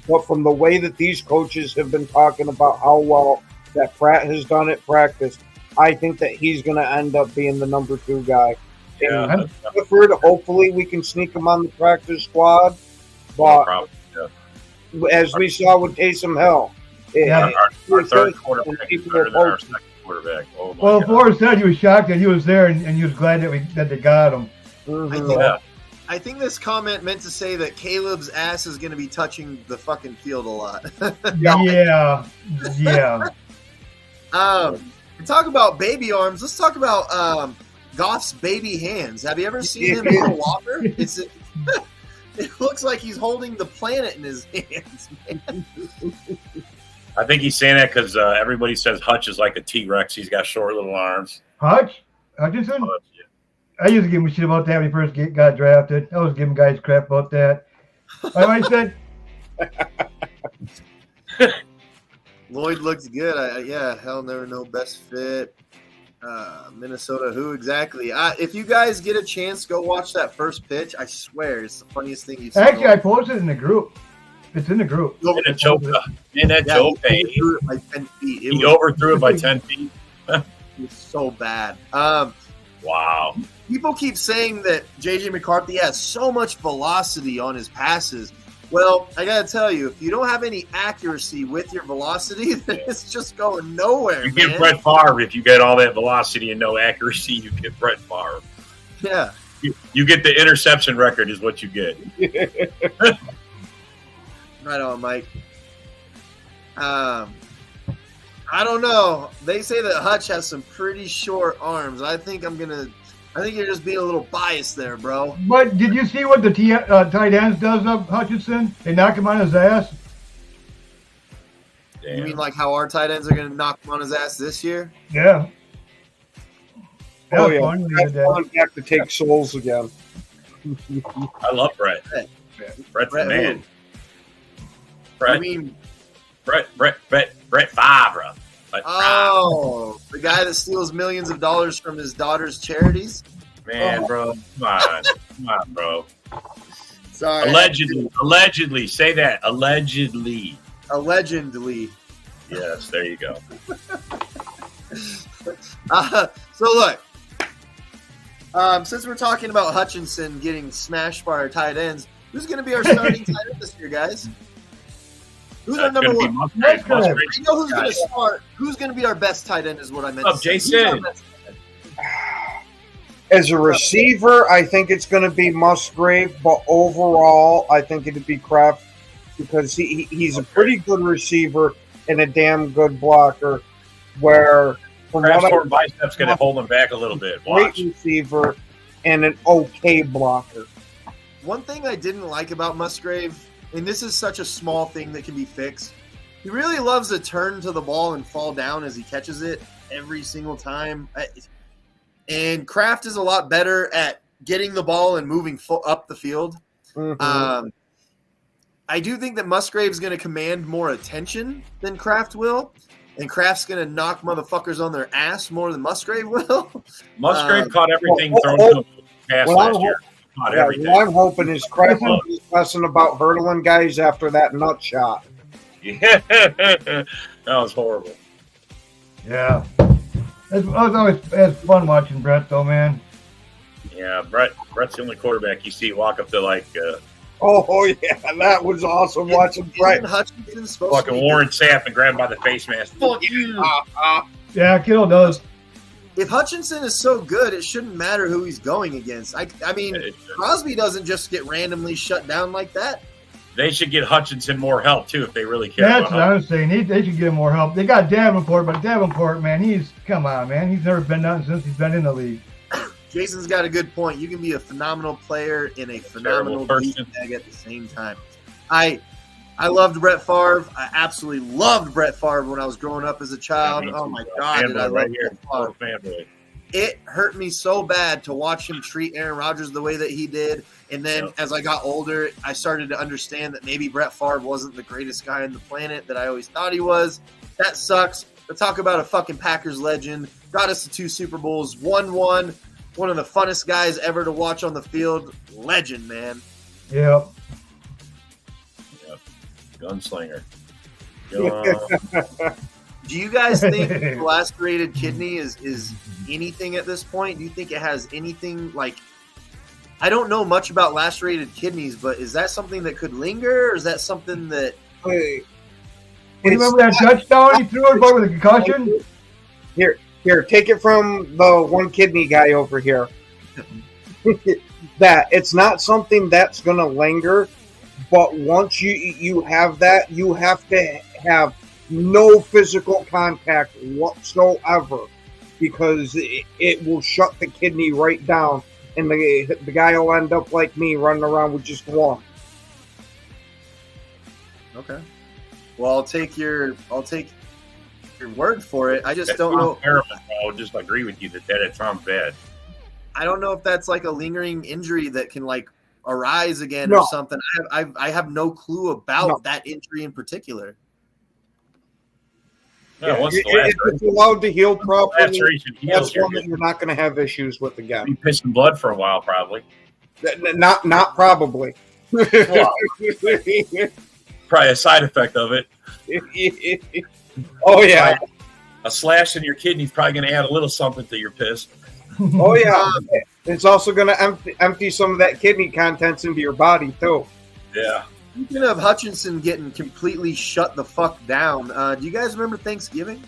But from the way that these coaches have been talking about how well that Pratt has done at practice, I think that he's going to end up being the number 2 guy. Yeah. And Clifford, hopefully we can sneak him on the practice squad. But as we saw with Taysom Hill, our third quarterback is better than our second quarterback. Oh my God. Forrest said he was shocked that he was there and he was glad that they got him. I think this comment meant to say that Caleb's ass is going to be touching the fucking field a lot. Yeah. Talk about baby arms. Let's talk about Goff's baby hands. Have you ever seen him in a walker? It looks like he's holding the planet in his hands, man. I think he's saying that because everybody says Hutch is like a T-Rex. He's got short little arms. Hutchinson? I used to give him shit about that when he first got drafted. I was giving guys crap about that. I said... Lloyd looks good. Hell never know best fit. Minnesota, who exactly? If you guys get a chance, go watch that first pitch. I swear, it's the funniest thing you've seen. Actually, I posted it in the group. It's in the group. In a choke. In that choke. He overthrew it by 10 feet. He overthrew it by 10 feet. It was so bad. Wow. People keep saying that J.J. McCarthy has so much velocity on his passes. Well, I got to tell you, if you don't have any accuracy with your velocity, then it's just going nowhere, You get Brett Favre. If you get all that velocity and no accuracy, you get Brett Favre. Yeah. You get the interception record is what you get. Right on, Mike. I don't know. They say that Hutch has some pretty short arms. I think you're just being a little biased there, bro. But did you see what the tight ends does of Hutchinson? They knock him on his ass. Damn. You mean like how our tight ends are going to knock him on his ass this year? Yeah. That's fun back to take souls again. I love Brett. Brett's the man. Brett. I mean, Brett Favre. Oh, the guy that steals millions of dollars from his daughter's charities? Man, bro. Come on, bro. Sorry. Allegedly. Say that. Allegedly. Yes, there you go. So look, since we're talking about Hutchinson getting smashed by our tight ends, who's going to be our starting tight end this year, guys? Who's our number one? Musgrave. You know who's going to start? Who's going to be our best tight end is what I meant to say. Jason. As a receiver, I think it's going to be Musgrave, but overall, I think it'd be Kraft because he's a pretty good receiver and a damn good blocker, where Kraft's torn bicep's going to hold him back a little bit. Great Watch. receiver and an okay blocker. One thing I didn't like about Musgrave, and this is such a small thing that can be fixed, he really loves to turn to the ball and fall down as he catches it every single time. And Kraft is a lot better at getting the ball and moving up the field. Mm-hmm. I do think that Musgrave's going to command more attention than Kraft will. And Kraft's going to knock motherfuckers on their ass more than Musgrave will. Musgrave caught everything thrown to him past last year. Caught everything. What I'm hoping is Kraft will be fussing about hurdling guys after that nut shot. Yeah, that was horrible. Yeah. It was always fun watching Brett, though, man. Yeah, Brett's the only quarterback you see walk up to like. Oh yeah, that was awesome watching Brett. Fucking Warren Sapp and grab him by the face mask. Fuck you. Yeah, Kittle does. If Hutchinson is so good, it shouldn't matter who he's going against. I mean, Crosby doesn't just get randomly shut down like that. They should get Hutchinson more help too if they really care. That's what I was saying. They should get him more help. They got Davenport, but Davenport, man, come on, man. He's never been nothing since he's been in the league. Jason's got a good point. You can be a phenomenal player and a phenomenal douchebag at the same time. I loved Brett Favre. I absolutely loved Brett Favre when I was growing up as a child. Oh my God, did I love Brett Favre. It hurt me so bad to watch him treat Aaron Rodgers the way that he did. And then as I got older, I started to understand that maybe Brett Favre wasn't the greatest guy on the planet that I always thought he was. That sucks. But talk about a fucking Packers legend. Got us to 2 Super Bowls, won one. One of the funnest guys ever to watch on the field. Legend, man. Yep. Gunslinger. Do you guys think the lacerated kidney is anything at this point? Do you think it has anything like – I don't know much about lacerated kidneys, but is that something that could linger, or is that something that – You remember that touchdown he threw it with a concussion? Here, take it from the one kidney guy over here. That it's not something that's going to linger, but once you have that, you have to have no physical contact whatsoever, because it will shut the kidney right down, and the guy will end up like me, running around with just one. Okay. Well, I'll take your word for it. I just don't know. Terrible. I would just agree with you that it sounds bad. I don't know if that's like a lingering injury that can like arise again or something. I have no clue about that injury in particular. Yeah, if it's allowed to heal properly, that's one that you're not going to have issues with again. Be pissing blood for a while, probably. Not probably. Well, probably a side effect of it. Oh yeah, a slash in your kidney is probably going to add a little something to your piss. Oh yeah, it's also going to empty some of that kidney contents into your body too. Yeah. Speaking of Hutchinson getting completely shut the fuck down, do you guys remember Thanksgiving?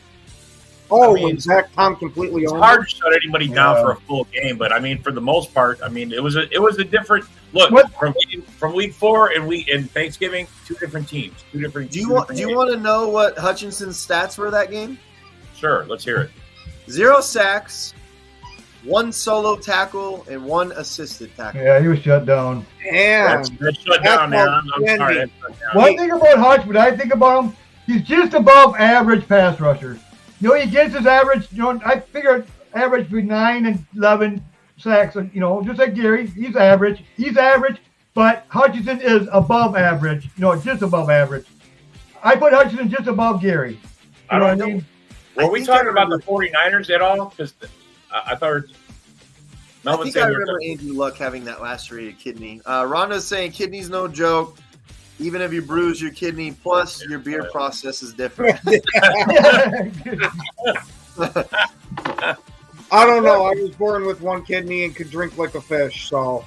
Oh, when Zach Tom completely it's owned hard to shut anybody down for a full game, but I mean, for the most part, I mean, it was a different look from week 4 and Thanksgiving. 2 different teams, 2 different. Do you want to know what Hutchinson's stats were that game? Sure, let's hear it. 0 sacks, 1 solo tackle, and 1 assisted tackle. Yeah, he was shut down. Yeah, that's shut down, man. I'm sorry. One thing about Hutch, when I think about him, he's just above average pass rusher. You know, he gets his average, I figure average between 9 and 11 sacks, just like Gary. He's average, but Hutchinson is above average, just above average. I put Hutchinson just above Gary. I don't know. Were we talking about the 49ers at all? Because I thought Melvin said I remember Andrew Luck having that lacerated kidney. Rhonda's saying kidney's no joke. Even if you bruise your kidney, plus your beard process is different. I don't know. I was born with 1 kidney and could drink like a fish. So,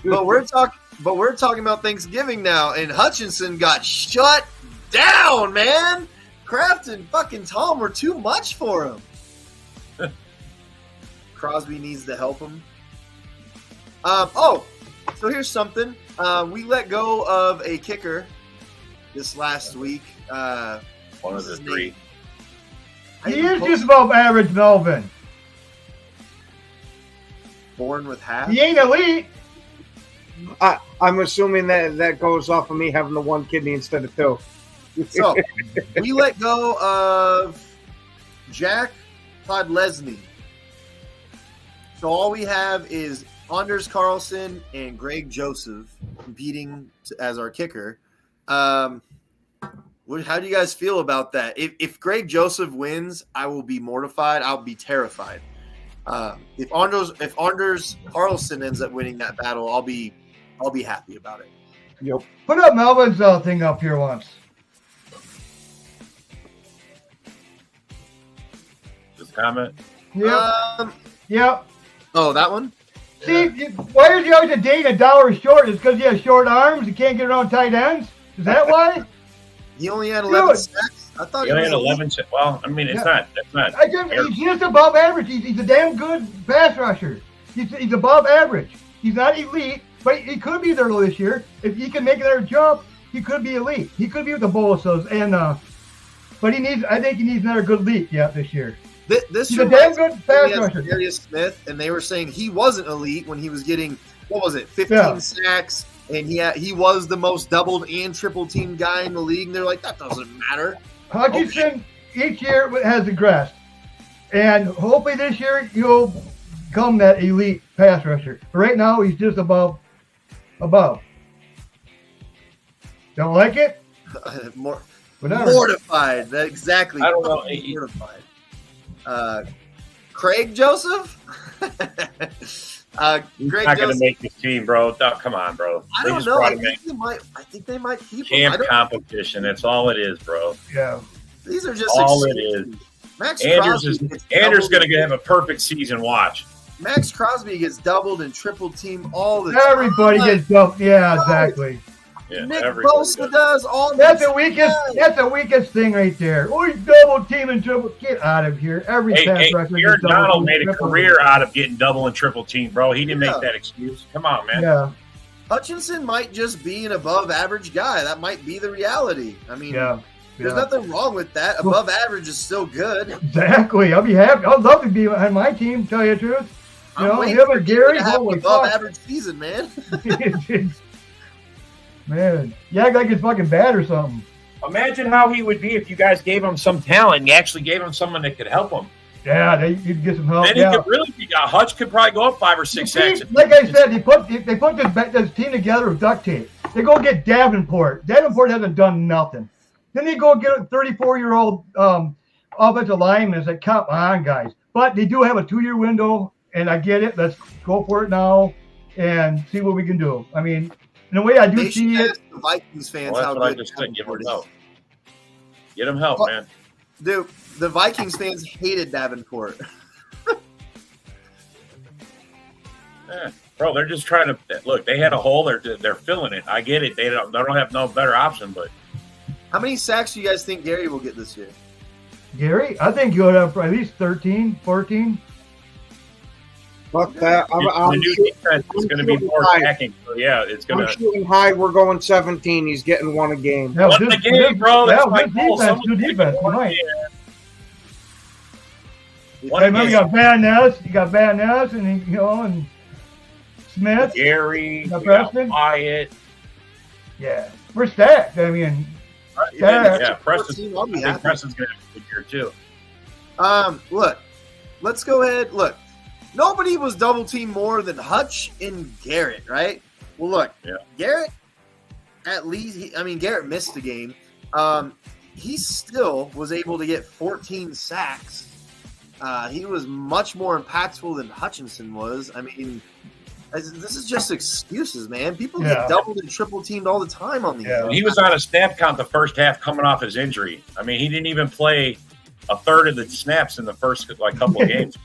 but we're talking about Thanksgiving now, and Hutchinson got shut down, man. Kraft and fucking Tom were too much for him. Crosby needs to help him. So here's something. We let go of a kicker this last week. One of the 3. He is just above average, Melvin. Born with half. He ain't elite. I'm assuming that goes off of me having the one kidney instead of two. So we let go of Jack Podlesny. So all we have is Anders Carlson and Greg Joseph competing as our kicker. How do you guys feel about that? If Greg Joseph wins, I will be mortified. I'll be terrified. If Anders Carlson ends up winning that battle, I'll be happy about it. Yep. Put up Melvin's thing up here once. Just comment. Yep. Yep. Oh, that one? See, why is he always a day $1 short? It's because he has short arms. He can't get around tight ends. Is that why? He only had 11 sacks. I thought he only had 11 sacks. Well, I mean, it's not. That's not. He's just above average. He's a damn good pass rusher. He's above average. He's not elite, but he could be there this year. If he can make another jump, he could be elite. He could be with the Bolusas, but I think he needs another good leap. This year. He's a damn good pass rusher. Darius Smith, and they were saying he wasn't elite when he was getting 15 sacks, and he was the most doubled and triple team guy in the league. And they're like, that doesn't matter. Hutchinson each year has regressed, and hopefully this year he'll become that elite pass rusher. But right now he's just above. Don't like it? Mortified. Exactly. I don't know. Mortified. Craig Joseph? He's not going to make this team, bro. No, come on, bro. I don't know. I think they might keep him. Camp competition. That's all it is, bro. Yeah. These are just all it is. Anders going to have a perfect season. Watch. Max Crosby gets doubled and triple team all the time. Everybody gets doubled. Yeah, exactly. Yeah, Nick Bosa does all that's the weakest. That's the weakest thing right there. Oh, he's double team and triple. Get out of here! Every pass rusher. Aaron Donald made a career out of getting double and triple team, bro. He didn't make that excuse. Come on, man. Yeah. Hutchinson might just be an above average guy. That might be the reality. I mean, there's nothing wrong with that. Above average is still good. Exactly. I'll be happy. I'd love to be on my team. Tell you the truth. Him and Gary. Holy above average season, man. Man, you act like it's fucking bad or something. Imagine how he would be if you guys gave him some talent and you actually gave him someone that could help him. Yeah, you'd get some help. Then he could really be. Hutch could probably go up 5 or 6 sacks. Like I said, they put this team together with duct tape. They go get Davenport. Davenport hasn't done nothing. Then they go get a 34-year-old offensive lineman. It's like, come on, guys. But they do have a 2-year window, and I get it. Let's go for it now and see what we can do. I mean, in a way, I do see it. The Vikings fans, how good I just said. Give them help. Get him help, man. Dude, the Vikings fans hated Davenport. Bro, they're just trying to look. They had a hole. They're filling it. I get it. They don't have no better option. But how many sacks do you guys think Gary will get this year? Gary, I think he'll have at least 13, 14. Fuck that. The new defense is going to be more attacking. So yeah, it's going to. I'm shooting high. We're going 17. He's getting one a game. Yeah, one a game, bro. That's my goal. Good defense. Right. Remember, you got Van Ness. You got Van Ness, and and Smith. Gary. You got Wyatt. Yeah, we're stacked. I mean, Preston's going to have a good year too. Look, let's go ahead. Look. Nobody was double teamed more than Hutch and Garrett, right? Well, look, Garrett, at least, Garrett missed the game. He still was able to get 14 sacks. He was much more impactful than Hutchinson was. I mean, this is just excuses, man. People get doubled and triple teamed all the time on these. Yeah. He was on a snap count the first half coming off his injury. I mean, he didn't even play a third of the snaps in the first couple of games.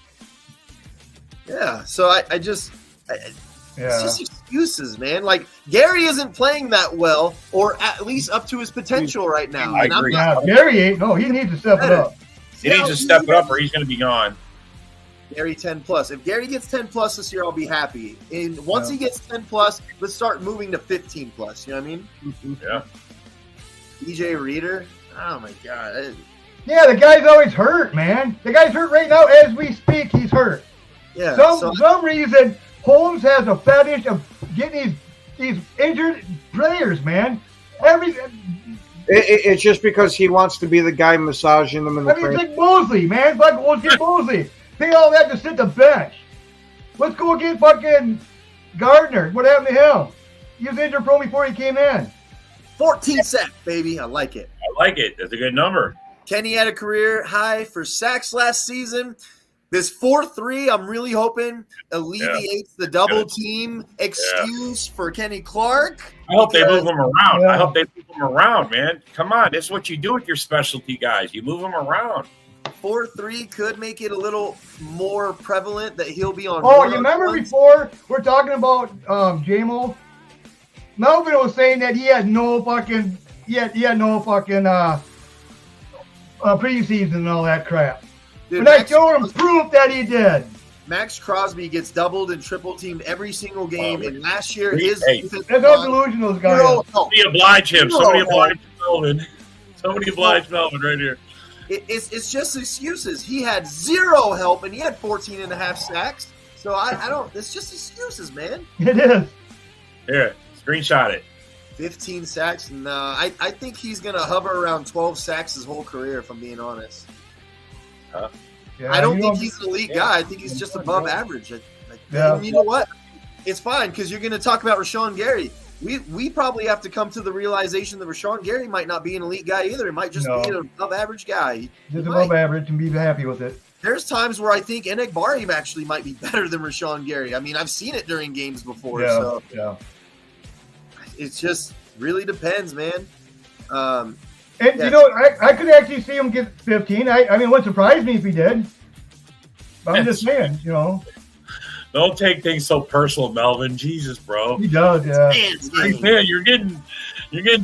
Yeah, so it's just excuses, man. Like, Gary isn't playing that well, or at least up to his potential right now. I agree. Gary ain't. No, he needs to step it up. He needs to step it up, or he's going to be gone. Gary 10+. If Gary gets 10+ this year, I'll be happy. And once he gets 10+, let's start moving to 15+. You know what I mean? Yeah. DJ Reader. Oh my God. Yeah, the guy's always hurt, man. The guy's hurt right now as we speak. He's hurt. Yeah. Some reason Holmes has a fetish of getting these injured players, man. It's just because he wants to be the guy massaging them in the it's like Mosley, man. Let's get Mosley. Pay all that to sit the bench. Let's go get fucking Gardner. What happened to him? He was injured pro before he came in. 14 sacks, baby. I like it. I like it. That's a good number. Kenny had a career high for sacks last season. This 4-3, I'm really hoping alleviates the double team excuse for Kenny Clark. I hope they move him around. Yeah. I hope they move him around, man. Come on. This is what you do with your specialty guys. You move them around. 4-3 could make it a little more prevalent that he'll be on. Oh, you remember before we're talking about JMO? Melvin was saying that he had no fucking preseason and all that crap. Dude, but I showed him proof that he did. Max Crosby gets doubled and triple teamed every single game, and last year that's how delusional those guys are. Somebody oblige him. Somebody oblige Melvin. Somebody oblige Melvin right here. It's just excuses. He had zero help, and he had 14 and a half sacks. So I don't. It's just excuses, man. It is. Here, screenshot it. 15 sacks. No, I think he's gonna hover around 12 sacks his whole career. If I'm being honest. Yeah, I don't think he's an elite guy. I think he's just above average. And you know what? It's fine because you're going to talk about Rashawn Gary. We probably have to come to the realization that Rashawn Gary might not be an elite guy either. He might just be an above average guy. Just above average and be happy with it. There's times where I think Enagbari actually might be better than Rashawn Gary. I mean, I've seen it during games before. It just really depends, man. And you know, I could actually see him get 15. I mean, it wouldn't surprise me if he did. I'm just saying, you know. Don't take things so personal, Melvin. Jesus, bro. He does, yeah. Man, you're getting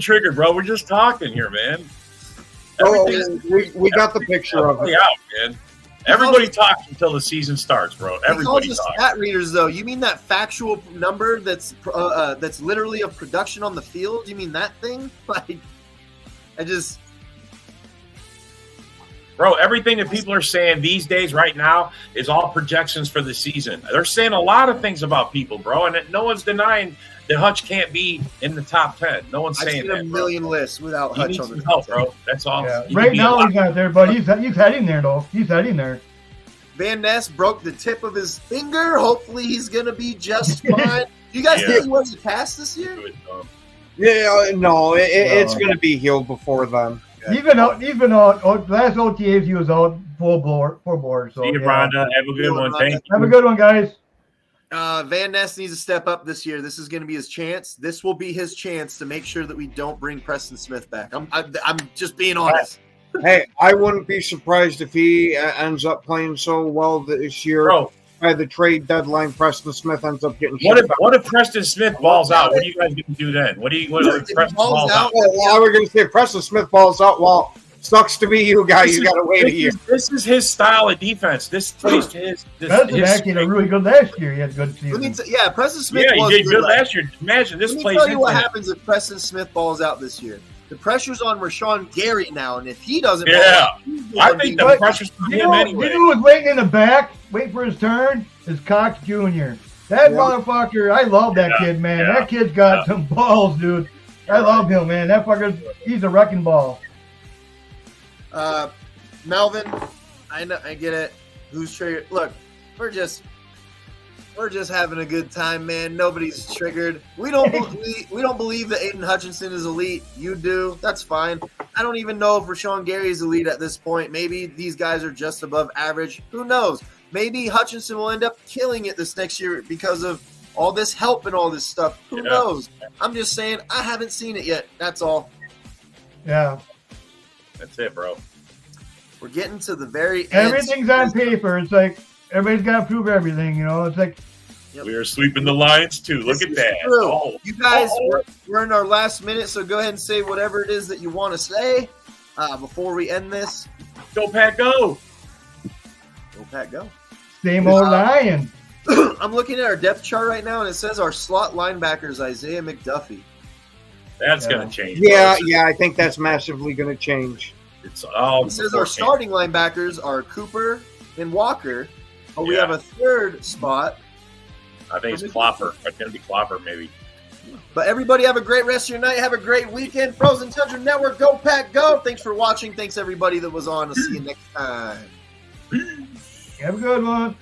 triggered, bro. We're just talking here, man. We got the picture of it. Out, man. Everybody talks until the season starts, bro. Everybody talks. Stat readers, though. You mean that factual number that's literally of production on the field? You mean that thing? Like, Bro, everything that people are saying these days right now is all projections for the season. They're saying a lot of things about people, bro, and no one's denying that Hutch can't be in the top 10. No one's saying that. I've seen a million lists without Hutch on the help, bro. That's all. Yeah. Right now he's not there, but he's heading there, though. He's heading there. Van Ness broke the tip of his finger. Hopefully he's going to be just fine. You guys think he was a pass this year? Yeah, no, it's going to be healed before then. He's been out. Last OTAs he was out full board. So see you, Rhonda. Have a good one. Thank you. Have a good one, guys. Van Ness needs to step up this year. This is going to be his chance. This will be his chance to make sure that we don't bring Preston Smith back. I'm just being honest. Hey, I wouldn't be surprised if he ends up playing so well this year. Bro. By the trade deadline, Preston Smith ends up getting. What if Preston Smith balls out? What are you guys going to do then? What if Preston balls out? Well, we're going to say if Preston Smith balls out. Well, sucks to be you, guy. You got to wait a year. This is his style of defense. This plays to his. Preston actually had really good last year. He had good season. Preston Smith. Yeah, he did good last year. Imagine this plays. Let me tell you what happens if Preston Smith balls out this year. The pressure's on Rashawn Gary now, and if he doesn't, I think the pressure's on him anyway. You know who was waiting in the back, waiting for his turn? Is Cox Jr. That motherfucker, I love that kid, man. That kid's got some balls, dude. I love him, man. That fucker, he's a wrecking ball. Melvin, I know, I get it. Who's triggered? Look, we're just having a good time, man. Nobody's triggered. We don't believe that Aiden Hutchinson is elite. You do. That's fine. I don't even know if Rashawn Gary is elite at this point. Maybe these guys are just above average. Who knows? Maybe Hutchinson will end up killing it this next year because of all this help and all this stuff. Who knows? I'm just saying I haven't seen it yet. That's all. Yeah. That's it, bro. We're getting to the very end. Everything's on paper. It's like everybody's got to prove everything, you know? It's like we are sweeping the Lions too. Look at that. Oh. You guys, we're in our last minute, so go ahead and say whatever it is that you want to say before we end this. Go, Pat, go. Go, Pat, go. Same old Lion. I'm looking at our depth chart right now, and it says our slot linebacker is Isaiah McDuffie. That's going to change. Yeah, I think that's massively going to change. It's all. It says our starting linebackers are Cooper and Walker, but we have a third spot. I think it's Klopper. It's going to be Klopper, maybe. But everybody have a great rest of your night. Have a great weekend. Frozen Tundra Network, go Pack, go. Thanks for watching. Thanks everybody that was on. I'll see you next time. Have a good one.